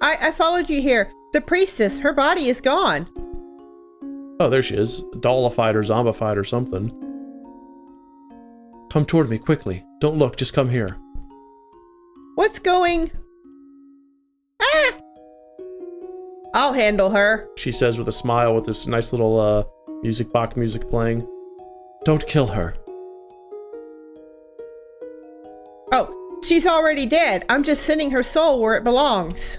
I followed you here. The priestess, her body is gone. Oh, there she is. Dollified or zombified or something. Come toward me, quickly. Don't look, just come here. What's going... Ah! I'll handle her. She says with a smile with this nice little music box music playing. Don't kill her. Oh, she's already dead. I'm just sending her soul where it belongs.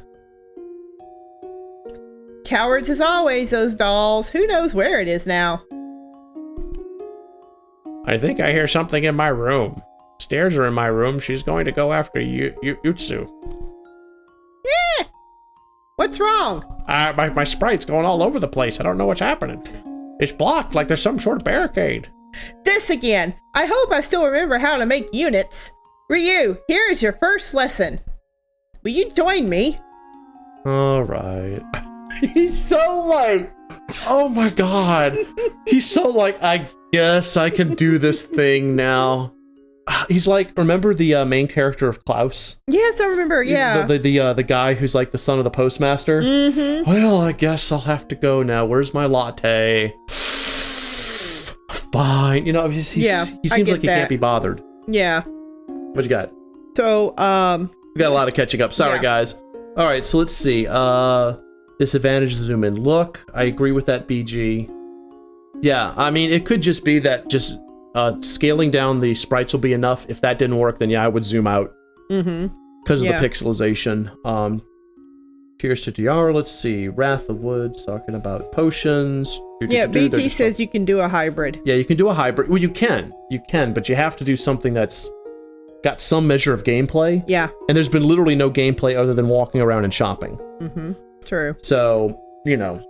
Cowards as always, those dolls. Who knows where it is now? I think I hear something in my room. Stairs are in my room. She's going to go after Yutsu. Yeah. What's wrong? My sprite's going all over the place. I don't know what's happening. It's blocked like there's some sort of barricade. This again. I hope I still remember how to make units. Ryu, here is your first lesson. Will you join me? All right. He's so like, oh my god. He's so like, I guess I can do this thing now. He's like, remember the main character of Klaus? Yes, I remember, yeah. The guy who's like the son of the postmaster? Mm-hmm. Well, I guess I'll have to go now. Where's my latte? Fine. You know, he seems like he can't be bothered. Yeah. What you got? So, we got a lot of catching up. Sorry, guys. All right, so let's see. Disadvantage, zoom in. Look, I agree with that, BG. Yeah, I mean, it could just be that just scaling down the sprites will be enough. If that didn't work, then yeah, I would zoom out. Mm-hmm. Because of the pixelization. Tears to Tiara, let's see. Wrath of Woods, talking about potions. Yeah, BG says you can do a hybrid. Yeah, you can do a hybrid. Well, you can, but you have to do something that's got some measure of gameplay. Yeah. And there's been literally no gameplay other than walking around and shopping. Mm-hmm. True. So, you know,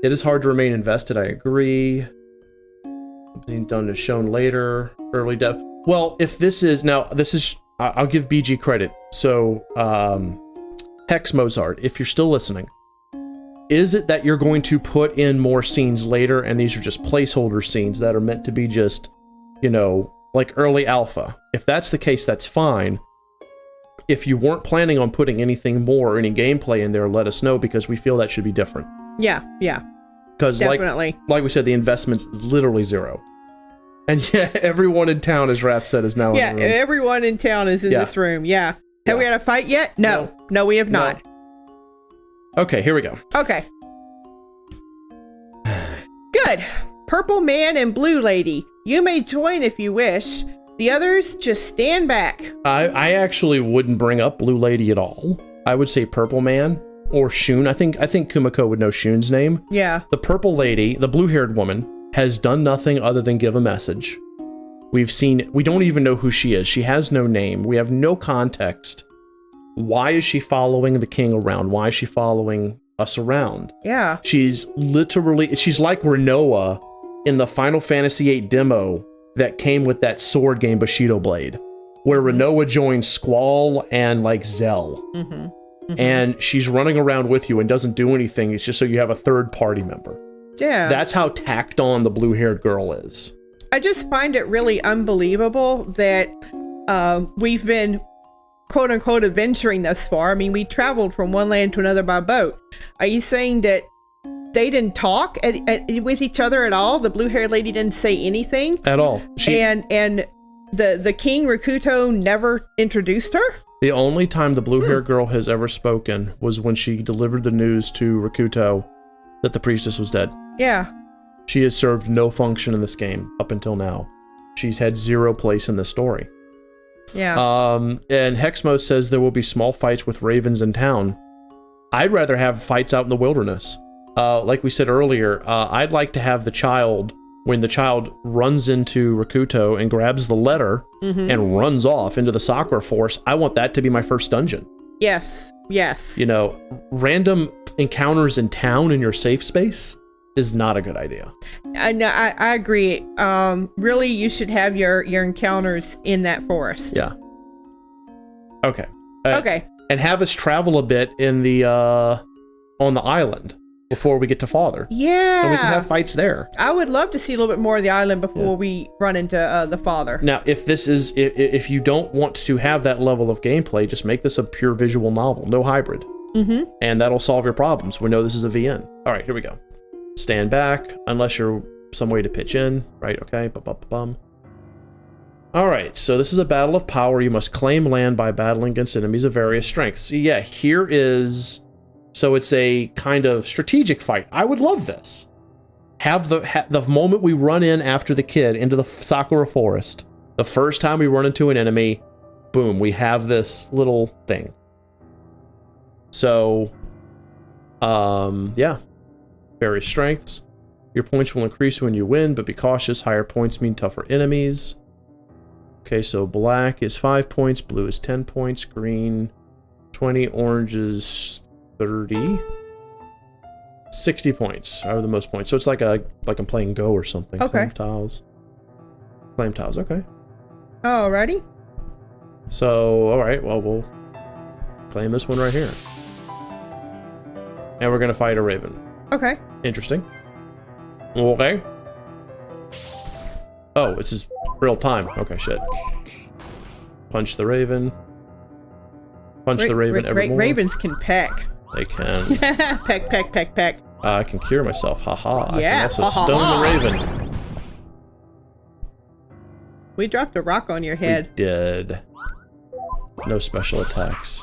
it is hard to remain invested, I agree. Something done is shown later. Early death. Well, if this is, I'll give BG credit. So, Hex Mozart, if you're still listening, is it that you're going to put in more scenes later and these are just placeholder scenes that are meant to be just, you know, like early alpha? If that's the case, that's fine. If you weren't planning on putting anything more or any gameplay in there, let us know, because we feel that should be different. Yeah. Because like we said, the investment's literally zero. And yeah, everyone in town, as Raph said, is now in the room. Yeah, everyone in town is in this room. Yeah. Have we had a fight yet? No, we have not. Okay, here we go. Okay. Good. Purple Man and Blue Lady. You may join if you wish. The others, just stand back. I actually wouldn't bring up Blue Lady at all. I would say Purple Man or Shun. I think Kumiko would know Shun's name. Yeah. The Purple Lady, the blue-haired woman, has done nothing other than give a message. We don't even know who she is. She has no name. We have no context. Why is she following the king around? Why is she following us around? Yeah. She's like Renoa in the Final Fantasy VIII demo that came with that sword game Bushido Blade, where Renoa joins Squall and like Zell. Mm-hmm. Mm-hmm. And she's running around with you and doesn't do anything. It's just so you have a third party member. Yeah. That's how tacked on the blue-haired girl is. I just find it really unbelievable that we've been quote unquote adventuring thus far. I mean, we traveled from one land to another by boat. Are you saying that they didn't talk with each other at all? The blue-haired lady didn't say anything at all. And the king Rakuto never introduced her? The only time the blue-haired girl has ever spoken was when she delivered the news to Rakuto that the priestess was dead. Yeah. She has served no function in this game up until now. She's had zero place in the story. Yeah. And Hexmo says there will be small fights with ravens in town. I'd rather have fights out in the wilderness. Like we said earlier, I'd like to have the child, when the child runs into Rakuto and grabs the letter and runs off into the Sakura Force, I want that to be my first dungeon. Yes. You know, random encounters in town in your safe space is not a good idea. I agree. Really, you should have your encounters in that forest. Yeah. Okay. Okay. And have us travel a bit in the on the island. before we get to Father. Yeah. And we can have fights there. I would love to see a little bit more of the island before we run into the Father. Now, if you don't want to have that level of gameplay, just make this a pure visual novel, no hybrid. Mm-hmm. And that'll solve your problems. We know this is a VN. All right, here we go. Stand back, unless you're some way to pitch in. Right, okay. Bum. All right, so this is a battle of power. You must claim land by battling against enemies of various strengths. So yeah, here is... So it's a kind of strategic fight. I would love this. Have the moment we run in after the kid into the Sakura forest, the first time we run into an enemy, boom, we have this little thing. So, yeah. Various strengths. Your points will increase when you win, but be cautious. Higher points mean tougher enemies. Okay, so black is 5 points, blue is 10 points, green 20, orange is 30. 60 points are the most points. So it's like I'm playing Go or something. Okay. Claim tiles. Claim tiles, okay. Alrighty. So, alright, well, we'll claim this one right here. And we're gonna fight a raven. Okay. Interesting. Okay. Oh, it's just real time. Okay, shit. Punch the raven. Punch the raven evermore. Ravens can peck. They can. peck. I can cure myself. Haha. Yeah. I can also stone the raven. We dropped a rock on your head. We did. No special attacks.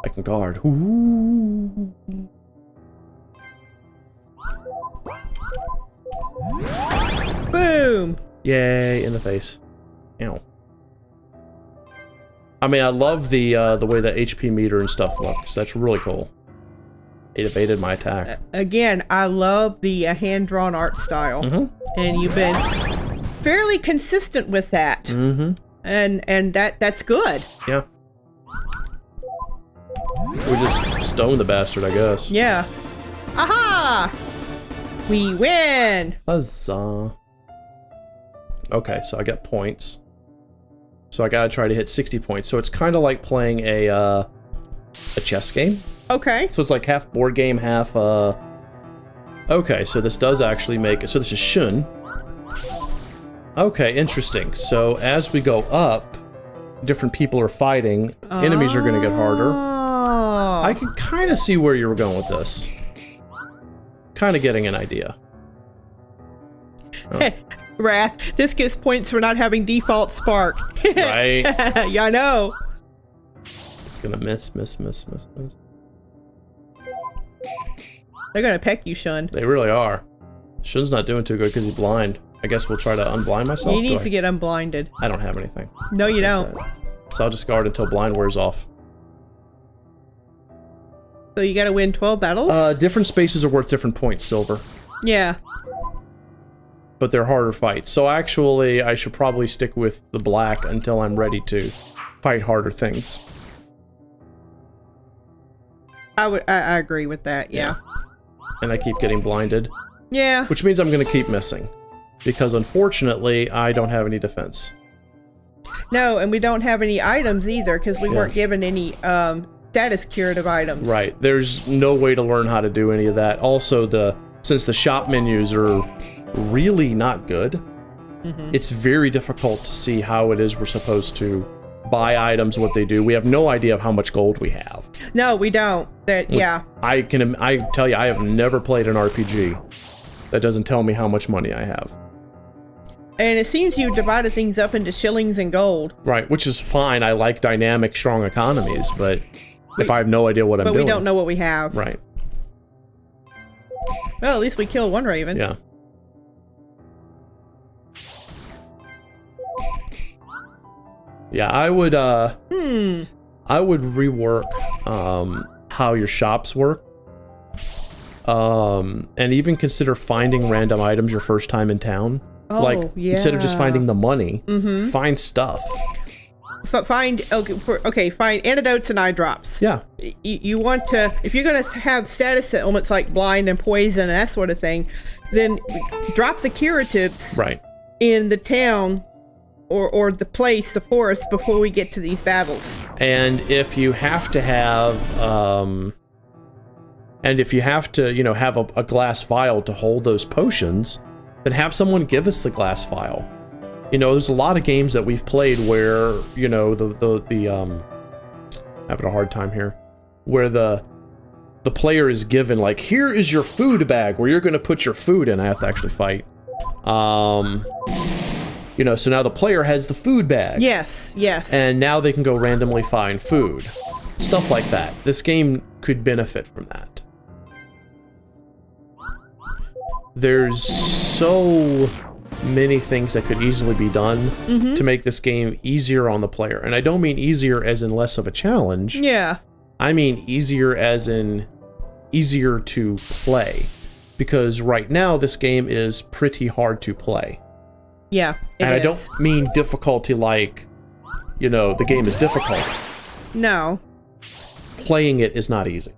I can guard. Ooh. Boom. Yay, in the face. Ow. I mean, I love the way the HP meter and stuff looks. That's really cool. It evaded my attack. Again, I love the hand-drawn art style. Mm-hmm. And you've been fairly consistent with that. Mm-hmm. And that's good. Yeah. We just stoned the bastard, I guess. Yeah. Aha! We win! Huzzah. Okay, so I get points. So I gotta try to hit 60 points. So it's kind of like playing a chess game. Okay. So it's like half board game, half Okay, so this does actually make it. So this is Shun. Okay, interesting. So as we go up, different people are fighting. Enemies are gonna get harder. I can kind of see where you were going with this. Kind of getting an idea. Oh. Wrath. This gives points for not having default spark. Right. Yeah, I know. It's gonna miss. They're gonna peck you, Shun. They really are. Shun's not doing too good because he's blind. I guess we'll try to unblind myself. He needs to get unblinded. I don't have anything. No, you don't. So I'll just guard until blind wears off. So you gotta win 12 battles? Different spaces are worth different points, Silver. Yeah. But they're harder fights. So actually, I should probably stick with the black until I'm ready to fight harder things. I agree with that, yeah. And I keep getting blinded. Yeah. Which means I'm gonna keep missing. Because unfortunately, I don't have any defense. No, and we don't have any items either, because we weren't given any status curative items. Right. There's no way to learn how to do any of that. Also, since the shop menus are really not good, it's very difficult to see how it is we're supposed to buy items, what they do. We have no idea of how much gold we have. No, we don't. Yeah. I tell you, I have never played an RPG that doesn't tell me how much money I have. And it seems you divided things up into shillings and gold. Right, which is fine. I like dynamic, strong economies, but if I have no idea what I'm doing. But we don't know what we have. Right. Well, at least we killed one raven. Yeah. Yeah, I would rework how your shops work. And even consider finding random items your first time in town. Oh, like, yeah. instead of just finding the money, find stuff. Find antidotes and eye drops. Yeah. You want to, if you're going to have status elements like blind and poison and that sort of thing, then drop the curatives in the town or the place, the forest, before we get to these battles. And if you have to have, And if you have to, you know, have a glass vial to hold those potions, then have someone give us the glass vial. You know, there's a lot of games that we've played where, you know, having a hard time here, where the player is given, like, here is your food bag where you're going to put your food in. I have to actually fight. You know, so now the player has the food bag. Yes, yes. And now they can go randomly find food. Stuff like that. This game could benefit from that. There's so many things that could easily be done to make this game easier on the player. And I don't mean easier as in less of a challenge. Yeah. I mean easier as in easier to play. Because right now this game is pretty hard to play. Yeah, and I don't mean difficulty like, you know, the game is difficult. No. Playing it is not easy.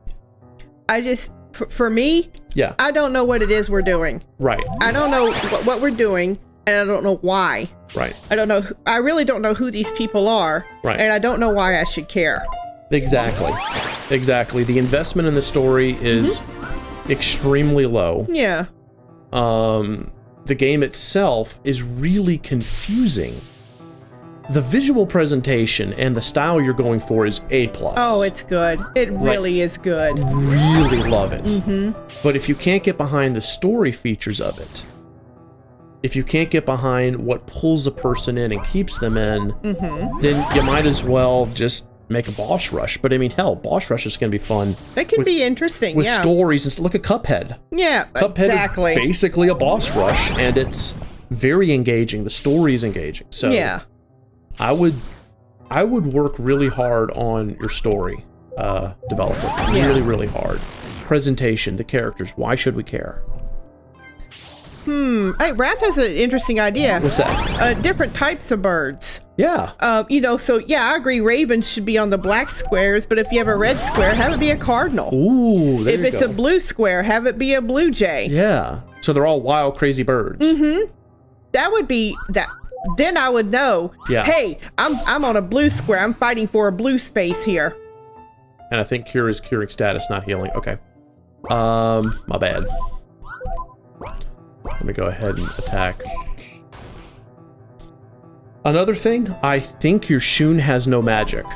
I just, for me, yeah, I don't know what it is we're doing. Right. I don't know what we're doing, and I don't know why. Right. I don't know. I really don't know who these people are. Right. And I don't know why I should care. Exactly. Exactly. The investment in the story is extremely low. Yeah. The game itself is really confusing. The visual presentation and the style you're going for is A+. Oh, it's good. It really is good. Really love it. But if you can't get behind the story features of it, if you can't get behind what pulls a person in and keeps them in, then you might as well just make a boss rush. But I mean, hell, boss rush is going to be fun. It can be interesting, with stories. And look at Cuphead. Yeah, Cuphead is basically a boss rush, and it's very engaging. The story is engaging. So yeah, I would work really hard on your story, developer. Really, really hard. Presentation, the characters. Why should we care? Hey, Wrath has an interesting idea. What's that? Different types of birds. Yeah. You know, so yeah, I agree. Ravens should be on the black squares, but if you have a red square, have it be a cardinal. Ooh, there If you it's go. a blue square, have it be a blue jay. Yeah. So they're all wild, crazy birds. That would be that. Then I would know. Yeah. Hey, I'm on a blue square. I'm fighting for a blue space here. And I think cure is curing status, not healing. Okay. My bad. Let me go ahead and attack. Another thing, I think your Shun has no magic.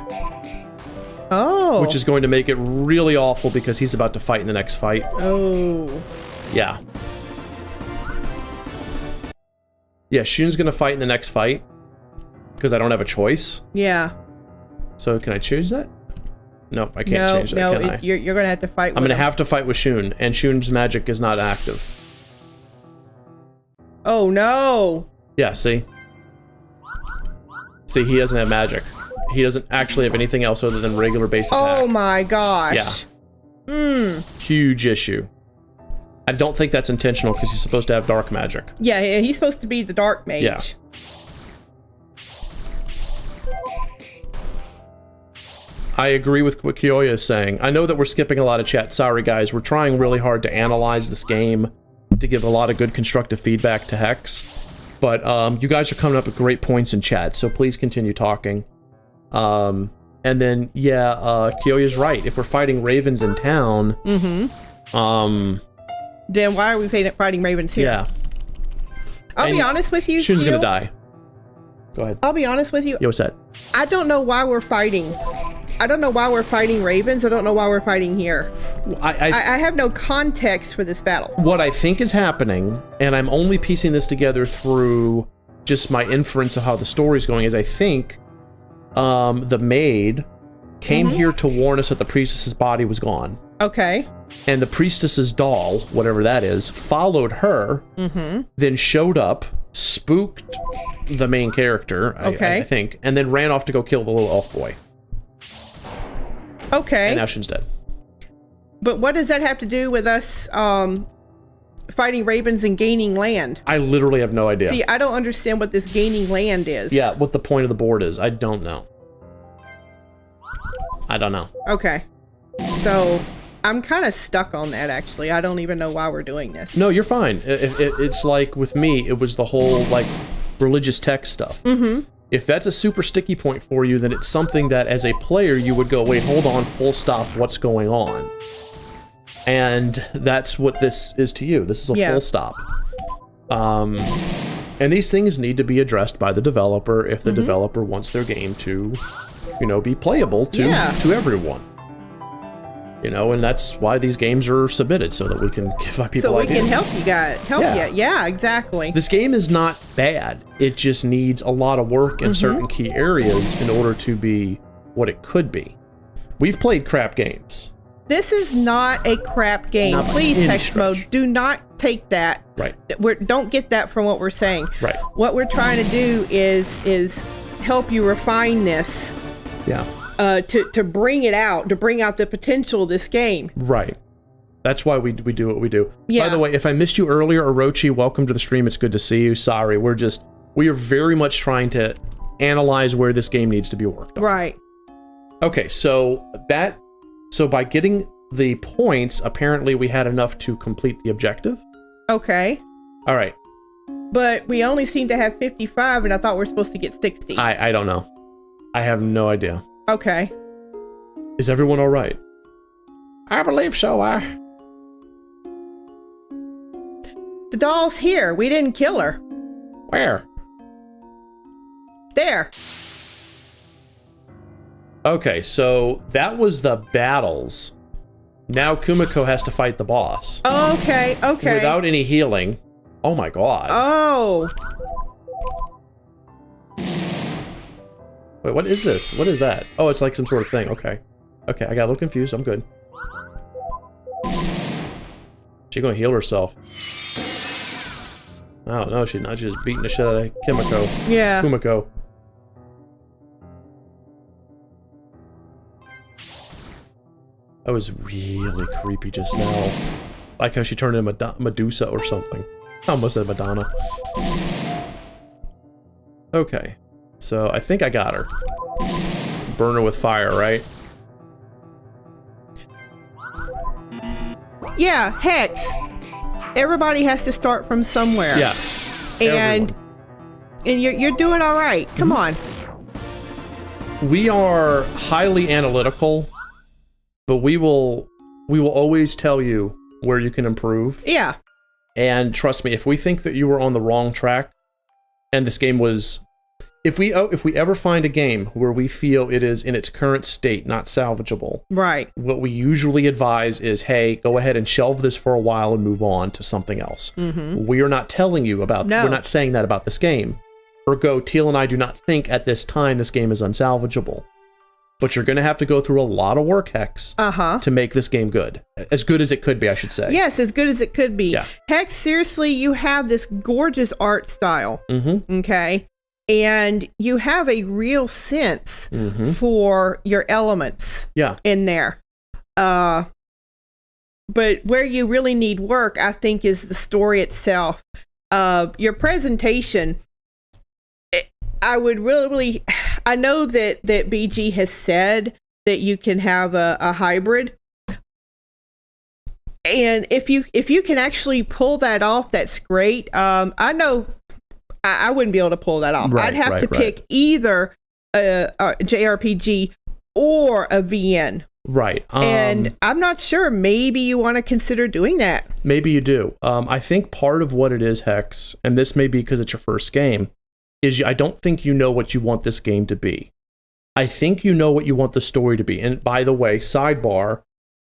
Oh. Which is going to make it really awful because he's about to fight in the next fight. Oh. Yeah. Yeah, Shun's going to fight in the next fight because I don't have a choice. Yeah. So can I choose that? Nope, I can't change that, can I? You're going to have to fight with I'm going to him. have to fight with Shun, and Shun's magic is not active. Oh, no. Yeah, see? See, he doesn't have magic. He doesn't actually have anything else other than regular base attack. Oh, my gosh. Yeah. Huge issue. I don't think that's intentional because he's supposed to have dark magic. Yeah, he's supposed to be the dark mage. Yeah. I agree with what Kiyoya is saying. I know that we're skipping a lot of chat. Sorry, guys. We're trying really hard to analyze this game, to give a lot of good constructive feedback to Hex. But you guys are coming up with great points in chat, so please continue talking. And then, yeah, Kiyoya's right. If we're fighting ravens in town... then why are we fighting ravens here? Yeah. I'll be honest with you, Shun's Steel. gonna die. Go ahead. I'll be honest with you. Yo, what's that? I don't know why we're fighting. I don't know why we're fighting ravens. I don't know why we're fighting here. I have no context for this battle. What I think is happening, and I'm only piecing this together through just my inference of how the story's going, is I think the maid came here to warn us that the priestess's body was gone. Okay. And the priestess's doll, whatever that is, followed her, then showed up, spooked the main character, I think, and then ran off to go kill the little elf boy. Okay. And now Shun's dead. But what does that have to do with us fighting ravens and gaining land? I literally have no idea. See, I don't understand what this gaining land is. Yeah, what the point of the board is. I don't know. I don't know. Okay. So, I'm kind of stuck on that, actually. I don't even know why we're doing this. No, you're fine. It's like, with me, it was the whole, like, religious text stuff. If that's a super sticky point for you, then it's something that, as a player, you would go, wait, hold on, full stop, what's going on? And that's what this is to you. This is a full stop. And these things need to be addressed by the developer if the developer wants their game to, be playable to everyone. And that's why these games are submitted, so that we can give people so we ideas. can help you guys. Yeah, exactly. This game is not bad. It just needs a lot of work in certain key areas in order to be what it could be. We've played crap games. This is not a crap game. Please, Hex Mode, do not take that. Right. Don't get that from what we're saying. Right. What we're trying to do is help you refine this. Yeah. To bring it out, to bring out the potential of this game. Right. That's why we do what we do. Yeah. By the way, if I missed you earlier, Orochi, welcome to the stream. It's good to see you. Sorry, we are very much trying to analyze where this game needs to be worked on. Right. Okay, so by getting the points, apparently we had enough to complete the objective. Okay. All right. But we only seem to have 55, and I thought we were supposed to get 60. I don't know. I have no idea. Okay. Is everyone all right? I believe so. The doll's here. We didn't kill her. Where? There. Okay, so that was the battles. Now Kumiko has to fight the boss. Okay. Without any healing. Oh my god. Oh. Wait, what is this? What is that? Oh, it's like some sort of thing. Okay. Okay, I got a little confused. I'm good. She's gonna heal herself. Oh, no, she's not. She's just beating the shit out of Kimiko. Yeah. Kumiko. That was really creepy just now. Like how she turned into Medusa or something. I almost said Madonna. Okay. So, I think I got her. Burn her with fire, right? Yeah, Hex. Everybody has to start from somewhere. Yes. And you're doing all right. Come on. We are highly analytical, but we will always tell you where you can improve. Yeah. And trust me, if we think that you were on the wrong track, and this game was... If we ever find a game where we feel it is in its current state not salvageable, right, what we usually advise is, hey, go ahead and shelve this for a while and move on to something else. We are not telling you about... No. We're not saying that about this game. Ergo, Teal and I do not think at this time this game is unsalvageable. But you're going to have to go through a lot of work, Hex, to make this game good. As good as it could be, I should say. Yes, as good as it could be. Yeah. Hex, seriously, you have this gorgeous art style. Okay? And you have a real sense for your elements in there. But where you really need work, I think, is the story itself. Your presentation, I would really... I know that BG has said that you can have a hybrid. And if you can actually pull that off, that's great. I know... I wouldn't be able to pull that off. I'd have to pick either a JRPG or a VN. Right. And I'm not sure. Maybe you want to consider doing that. Maybe you do. I think part of what it is, Hex, and this may be because it's your first game, is I don't think you know what you want this game to be. I think you know what you want the story to be. And by the way, sidebar,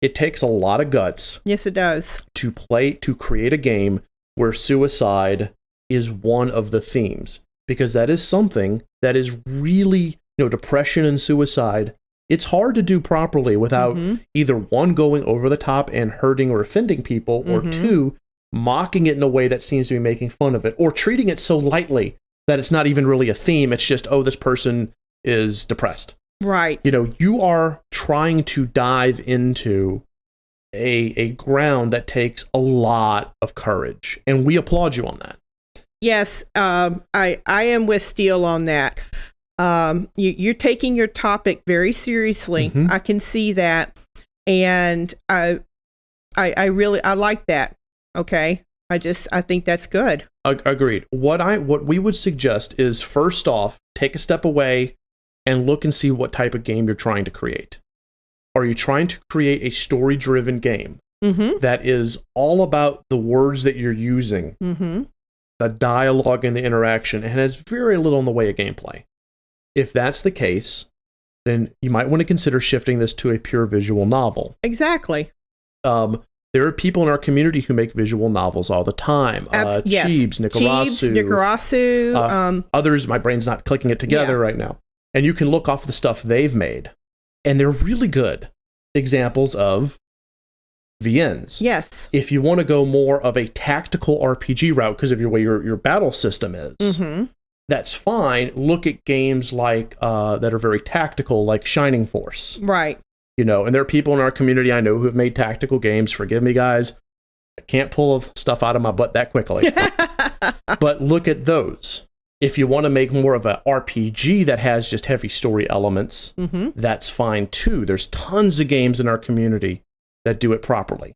it takes a lot of guts. Yes, it does. To create a game where suicide is one of the themes, because that is something that is really, depression and suicide. It's hard to do properly without either one, going over the top and hurting or offending people, or two, mocking it in a way that seems to be making fun of it, or treating it so lightly that it's not even really a theme. It's just, oh, this person is depressed. Right. You are trying to dive into a ground that takes a lot of courage, and we applaud you on that. Yes, I am with Steel on that. You're taking your topic very seriously. I can see that, and I really like that. Okay, I think that's good. Agreed. What we would suggest is, first off, take a step away and look and see what type of game you're trying to create. Are you trying to create a story-driven game that is all about the words that you're using, the dialogue and the interaction, and has very little in the way of gameplay. If that's the case, then you might want to consider shifting this to a pure visual novel. Exactly. There are people in our community who make visual novels all the time. Yes. Cheebs, Nikarasu. Others, my brain's not clicking it together right now. And you can look off the stuff they've made. And they're really good examples of VNs. Yes. If you want to go more of a tactical RPG route because of your way your battle system is, that's fine. Look at games like that are very tactical, like Shining Force. Right. You know, and there are people in our community I know who have made tactical games. Forgive me, guys. I can't pull stuff out of my butt that quickly. But look at those. If you want to make more of an RPG that has just heavy story elements, that's fine too. There's tons of games in our community that do it properly.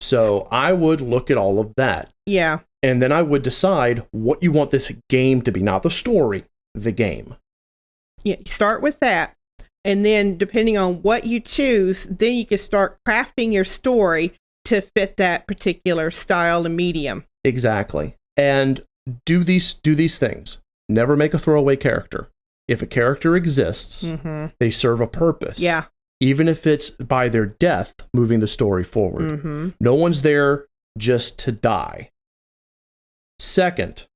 So I would look at all of that. Yeah. And then I would decide what you want this game to be. Not the story, the game. Yeah, you start with that. And then depending on what you choose, then you can start crafting your story to fit that particular style and medium. Exactly. And do these things. Never make a throwaway character. If a character exists, they serve a purpose. Yeah. Even if it's by their death moving the story forward. No one's there just to die. Second,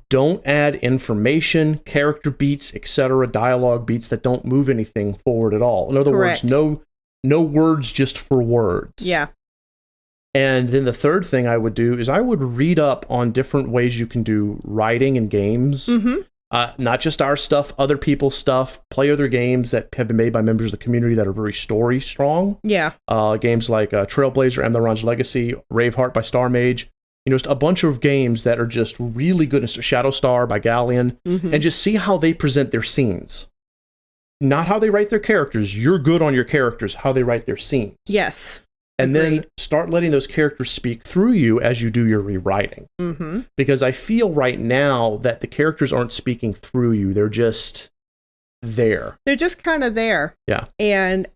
don't add information, character beats, etc., dialogue beats that don't move anything forward at all. In other words, no words just for words. Yeah. And then the third thing I would do is I would read up on different ways you can do writing in games. Not just our stuff, other people's stuff. Play other games that have been made by members of the community that are very story strong. Yeah. Games like Trailblazer, Amneron's Legacy, Raveheart by Star Mage. You know, just a bunch of games that are just really good. Shadowstar by Galleon. And just see how they present their scenes. Not how they write their characters. You're good on your characters, how they write their scenes. Yes. And Agreed. then start letting those characters speak through you as you do your rewriting. Because I feel right now that the characters aren't speaking through you. They're just there. They're just kind of there. Yeah. And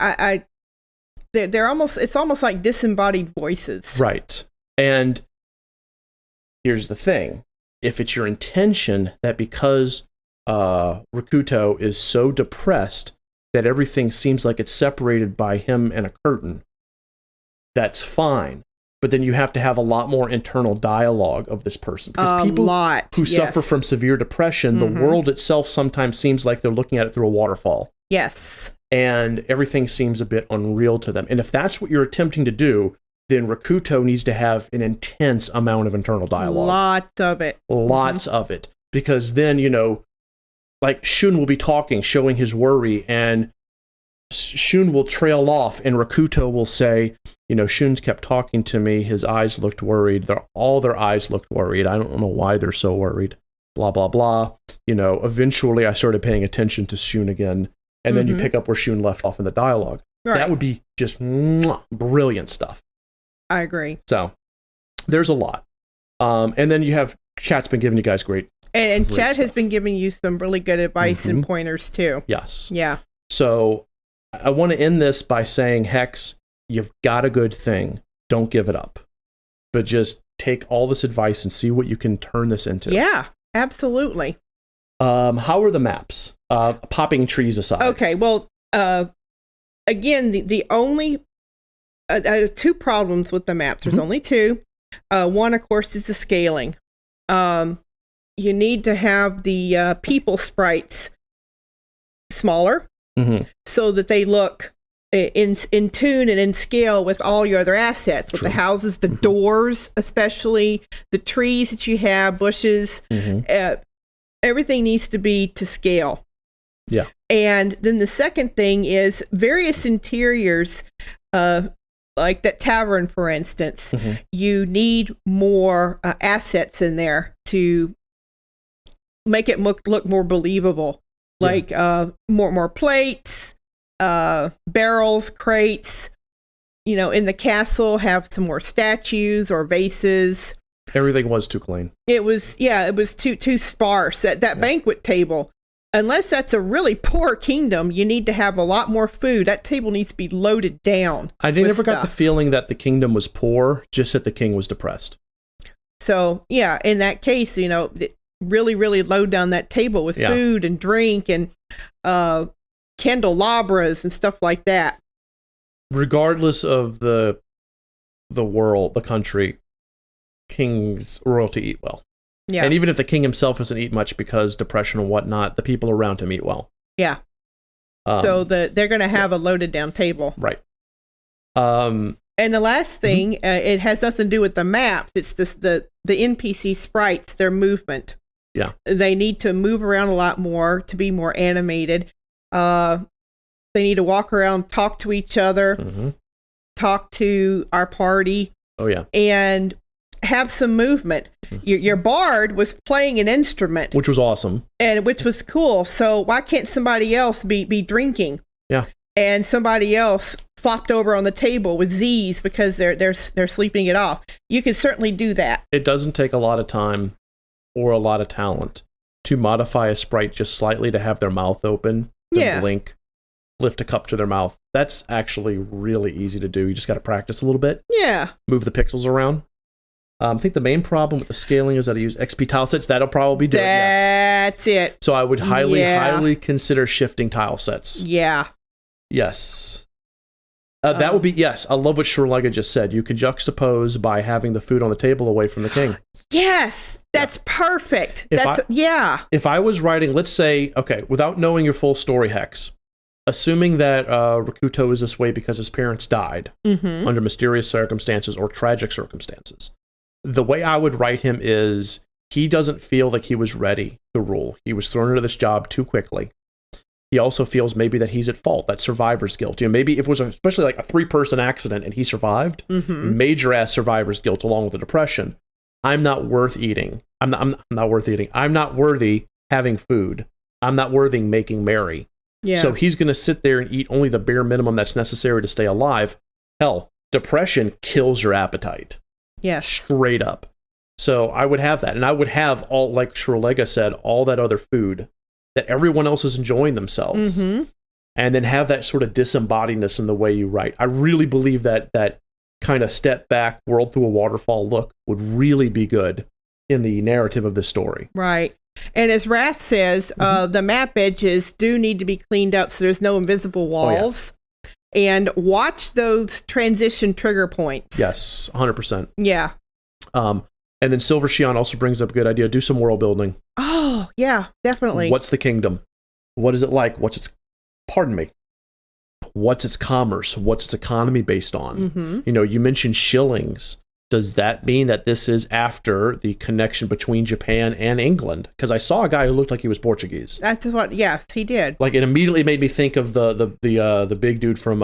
they're almost, it's almost like disembodied voices. Right. And here's the thing. If it's your intention that because Rakuto is so depressed that everything seems like it's separated by him and a curtain, that's fine. But then you have to have a lot more internal dialogue of this person. Because people who suffer from severe depression, the world itself sometimes seems like they're looking at it through a waterfall. Yes. And everything seems a bit unreal to them. And if that's what you're attempting to do, then Rakuto needs to have an intense amount of internal dialogue. Lots of it. Lots of it. Because then, you know, like Shun will be talking, showing his worry, and Shun will trail off, and Rakuto will say, you know, Shun's kept talking to me, his eyes looked worried, all their eyes looked worried, I don't know why they're so worried, blah, blah, blah. You know, eventually I started paying attention to Shun again, and then you pick up where Shun left off in the dialogue. Right. That would be just brilliant stuff. I agree. So, there's a lot. And then you have, chat's been giving you guys great And great Chad stuff. has been giving you some really good advice and pointers too. Yes. Yeah. So I want to end this by saying, Hex, you've got a good thing. Don't give it up. But just take all this advice and see what you can turn this into. Yeah, absolutely. How are the maps? Popping trees aside. Okay, well, again, the only two problems with the maps. There's only two. One, of course, is the scaling. You need to have the people sprites smaller so that they look in tune and in scale with all your other assets, with the houses, the doors, especially the trees that you have, bushes. Everything needs to be to scale. Yeah. And then the second thing is various interiors, like that tavern, for instance. You need more assets in there to make it look more believable, like more plates, barrels, crates. You know, in the castle, have some more statues or vases. Everything was too clean. It was too sparse. That banquet table, unless that's a really poor kingdom, you need to have a lot more food. That table needs to be loaded down. I never got the feeling that the kingdom was poor, just that the king was depressed. So, yeah, in that case, really, really load down that table with food and drink and candelabras and stuff like that. Regardless of the world, the country, kings, royalty eat well. Yeah. And even if the king himself doesn't eat much because depression and whatnot, the people around him eat well. Yeah. So they're going to have a loaded down table. Right. And the last thing, it has nothing to do with the maps. It's the NPC sprites, their movement. Yeah. They need to move around a lot more to be more animated. They need to walk around, talk to each other, talk to our party. Oh, yeah. And have some movement. Your bard was playing an instrument, which was awesome, and which was cool. So why can't somebody else be drinking? Yeah. And somebody else flopped over on the table with Z's because they're sleeping it off. You can certainly do that. It doesn't take a lot of time or a lot of talent to modify a sprite just slightly to have their mouth open, blink, lift a cup to their mouth. That's actually really easy to do. You just got to practice a little bit. Yeah. Move the pixels around. I think the main problem with the scaling is that I use XP tile sets. That'll probably do it. That's it. So I would highly consider shifting tile sets. Yeah. Yes. That would be, yes. I love what Shurlega just said. You can juxtapose by having the food on the table away from the king. Yes. That's perfect. If I was writing, let's say, okay, without knowing your full story, Hex, assuming that Rakuto is this way because his parents died under mysterious circumstances or tragic circumstances, the way I would write him is he doesn't feel like he was ready to rule. He was thrown into this job too quickly. He also feels maybe that he's at fault, that survivor's guilt. Maybe if it was especially like a 3-person accident and he survived, major ass survivor's guilt along with the depression. I'm not worth eating. I'm not worth eating. I'm not worthy having food. I'm not worthy making merry. Yeah. So he's going to sit there and eat only the bare minimum that's necessary to stay alive. Hell, depression kills your appetite. Yeah. Straight up. So I would have that. And I would have all, like Shurlega said, all that other food that everyone else is enjoying themselves. And then have that sort of disembodiedness in the way you write. I really believe that kind of step back, world through a waterfall look would really be good in the narrative of the story. Right. And as Wrath says, the map edges do need to be cleaned up so there's no invisible walls. And watch those transition trigger points. Yes, 100%. Yeah. And then Silver Shion also brings up a good idea. Do some world building. Oh, yeah, definitely. What's the kingdom? What is it like? What's its commerce? What's its economy based on? You mentioned shillings. Does that mean that this is after the connection between Japan and England? Because I saw a guy who looked like he was Portuguese. That's what. Yes, he did. Like, it immediately made me think of the big dude from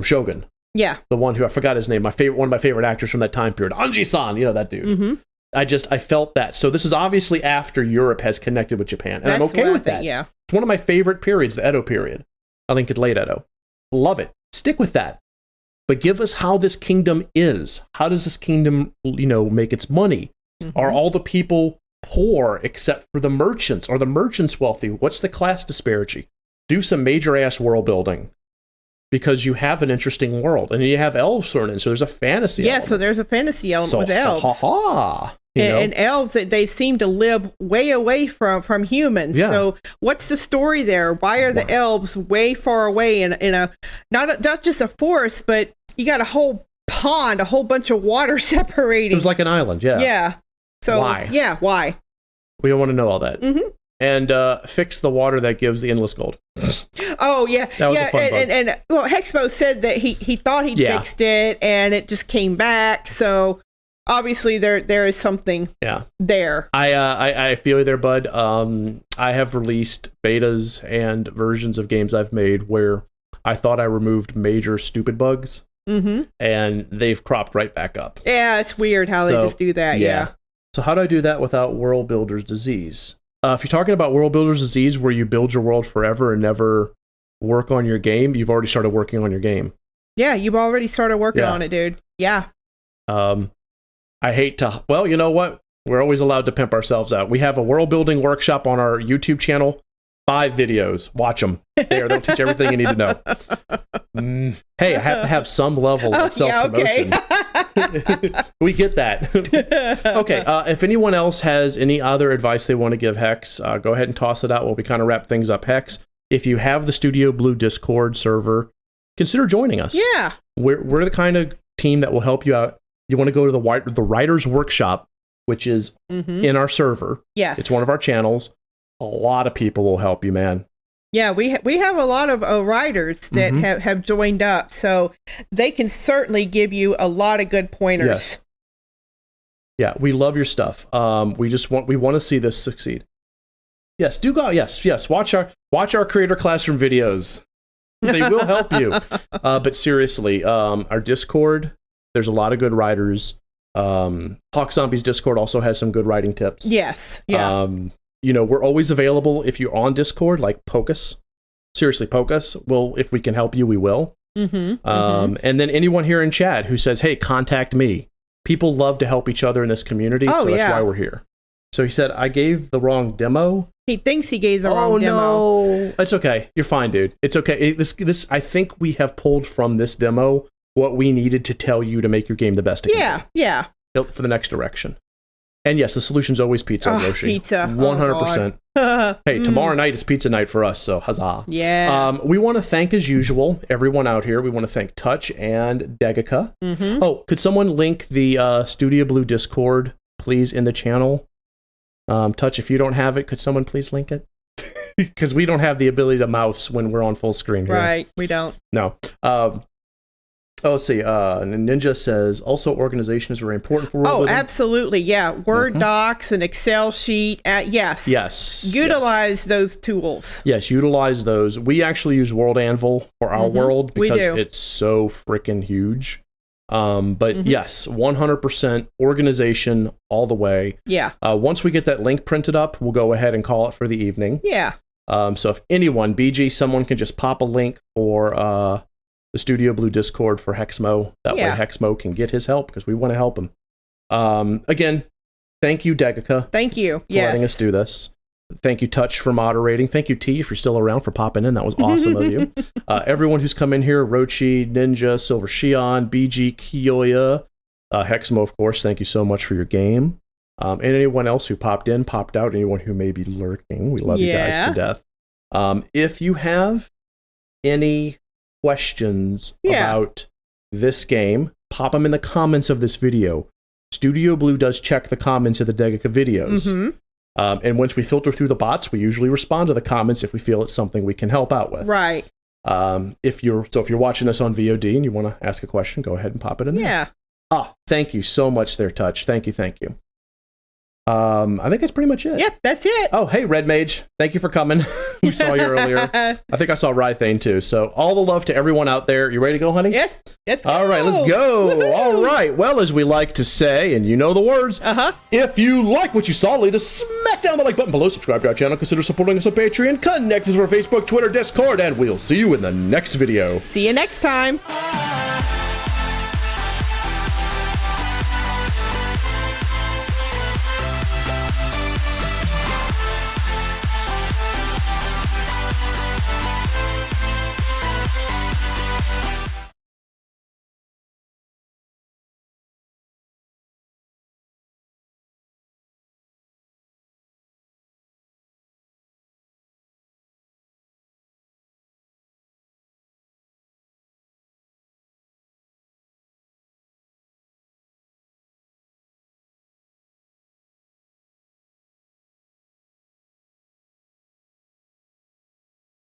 Shogun. Yeah, the one who I forgot his name. One of my favorite actors from that time period, Anji-san. That dude. I felt that. So this is obviously after Europe has connected with Japan, and I'm okay with that. Yeah, it's one of my favorite periods, the Edo period. I think it's late Edo. Love it. Stick with that. But give us how this kingdom is. How does this kingdom, make its money? Are all the people poor except for the merchants? Are the merchants wealthy? What's the class disparity? Do some major ass world building. Because you have an interesting world. And you have elves thrown in, so there's a fantasy element. So there's a fantasy element with elves. And elves, they seem to live way away from humans. Yeah. So what's the story there? Why are the elves way far away in a not just a forest, but you got a whole pond, a whole bunch of water separating? It was like an island, yeah. Yeah. So why? Yeah, why? We don't want to know all that. And fix the water that gives the endless gold. Oh, yeah. That was a fun bug. And Hexpo said that he thought he'd fixed it, and it just came back. So obviously there is something there. I feel you there, bud. I have released betas and versions of games I've made where I thought I removed major stupid bugs, and they've cropped right back up. Yeah, it's weird how they just do that. Yeah. So how do I do that without World Builder's Disease? If you're talking about World Builder's Disease, where you build your world forever and never work on your game, you've already started working on your game. Yeah, you've already started working on it, dude. Yeah. I hate to... Well, you know what? We're always allowed to pimp ourselves out. We have a world building workshop on our YouTube channel. 5 videos. Watch them. They'll teach everything you need to know. Hey, I have to have some level of self-promotion. Okay. We get that. Okay, if anyone else has any other advice they want to give Hex, go ahead and toss it out while we kind of wrap things up. Hex, if you have the Studio Blue Discord server, consider joining us. Yeah. We're the kind of team that will help you out. You want to go to the Writer's Workshop, which is in our server. Yes. It's one of our channels. A lot of people will help you, man. Yeah, we have a lot of writers that have joined up, so they can certainly give you a lot of good pointers. Yes. Yeah, we love your stuff. We want to see this succeed. Yes, do go. Yes. Watch our Creator Classroom videos. They will help you. But seriously, our Discord, there's a lot of good writers. Hawk Zombie's Discord also has some good writing tips. Yes. Yeah. We're always available if you're on Discord, like poke us. Seriously, poke us. Well, if we can help you, we will. And then anyone here in chat who says, hey, contact me. People love to help each other in this community, so that's why we're here. So he said, I gave the wrong demo. He thinks he gave the wrong demo. Oh, no. It's okay. You're fine, dude. It's okay. This I think we have pulled from this demo what we needed to tell you to make your game the best it can be. Yeah. Built for the next direction. And yes, the solution's always pizza, Yoshi. Pizza. 100%. Hey, tomorrow night is pizza night for us, so huzzah. Yeah. We want to thank, as usual, everyone out here. We want to thank Touch and Degaka. Oh, could someone link the Studio Blue Discord, please, in the channel? Touch, if you don't have it, could someone please link it? Because we don't have the ability to mouse when we're on full screen here. Right, we don't. No. Let's see. Ninja says, also organization is very important for world building. Absolutely. Yeah. Word docs, an Excel sheet. Yes. Utilize those tools. Yes, utilize those. We actually use World Anvil for our world because it's so freaking huge. But yes, 100% organization all the way. Yeah. Once we get that link printed up, we'll go ahead and call it for the evening. Yeah. So if anyone, BG, someone can just pop a link for the Studio Blue Discord for Hexmo. That way Hexmo can get his help because we want to help him. Again, thank you, Degaka. Thank you. For letting us do this. Thank you, Touch, for moderating. Thank you, T, if you're still around, for popping in. That was awesome of you. Everyone who's come in here, Rochi, Ninja, Silver Shion, BG, Kiyoya, Hexmo, of course, thank you so much for your game. And anyone else who popped in, popped out, anyone who may be lurking. We love you guys to death. If you have any questions about this game, pop them in the comments of this video. Studio Blue does check the comments of the Degaka videos. And once we filter through the bots, we usually respond to the comments if we feel it's something we can help out with. Right. If you're watching this on VOD and you want to ask a question, go ahead and pop it in there. Yeah. Thank you so much there, Touch. Thank you. I think that's pretty much it. Yep, that's it. Oh, hey, Red Mage. Thank you for coming. We saw you earlier. I think I saw Rythane too. So all the love to everyone out there. You ready to go, honey? Yes. Let's go. All right, let's go. Woo-hoo. All right. Well, as we like to say, and you know the words, if you like what you saw, leave the smack down the like button below, subscribe to our channel, consider supporting us on Patreon, connect us with our Facebook, Twitter, Discord, and we'll see you in the next video. See you next time.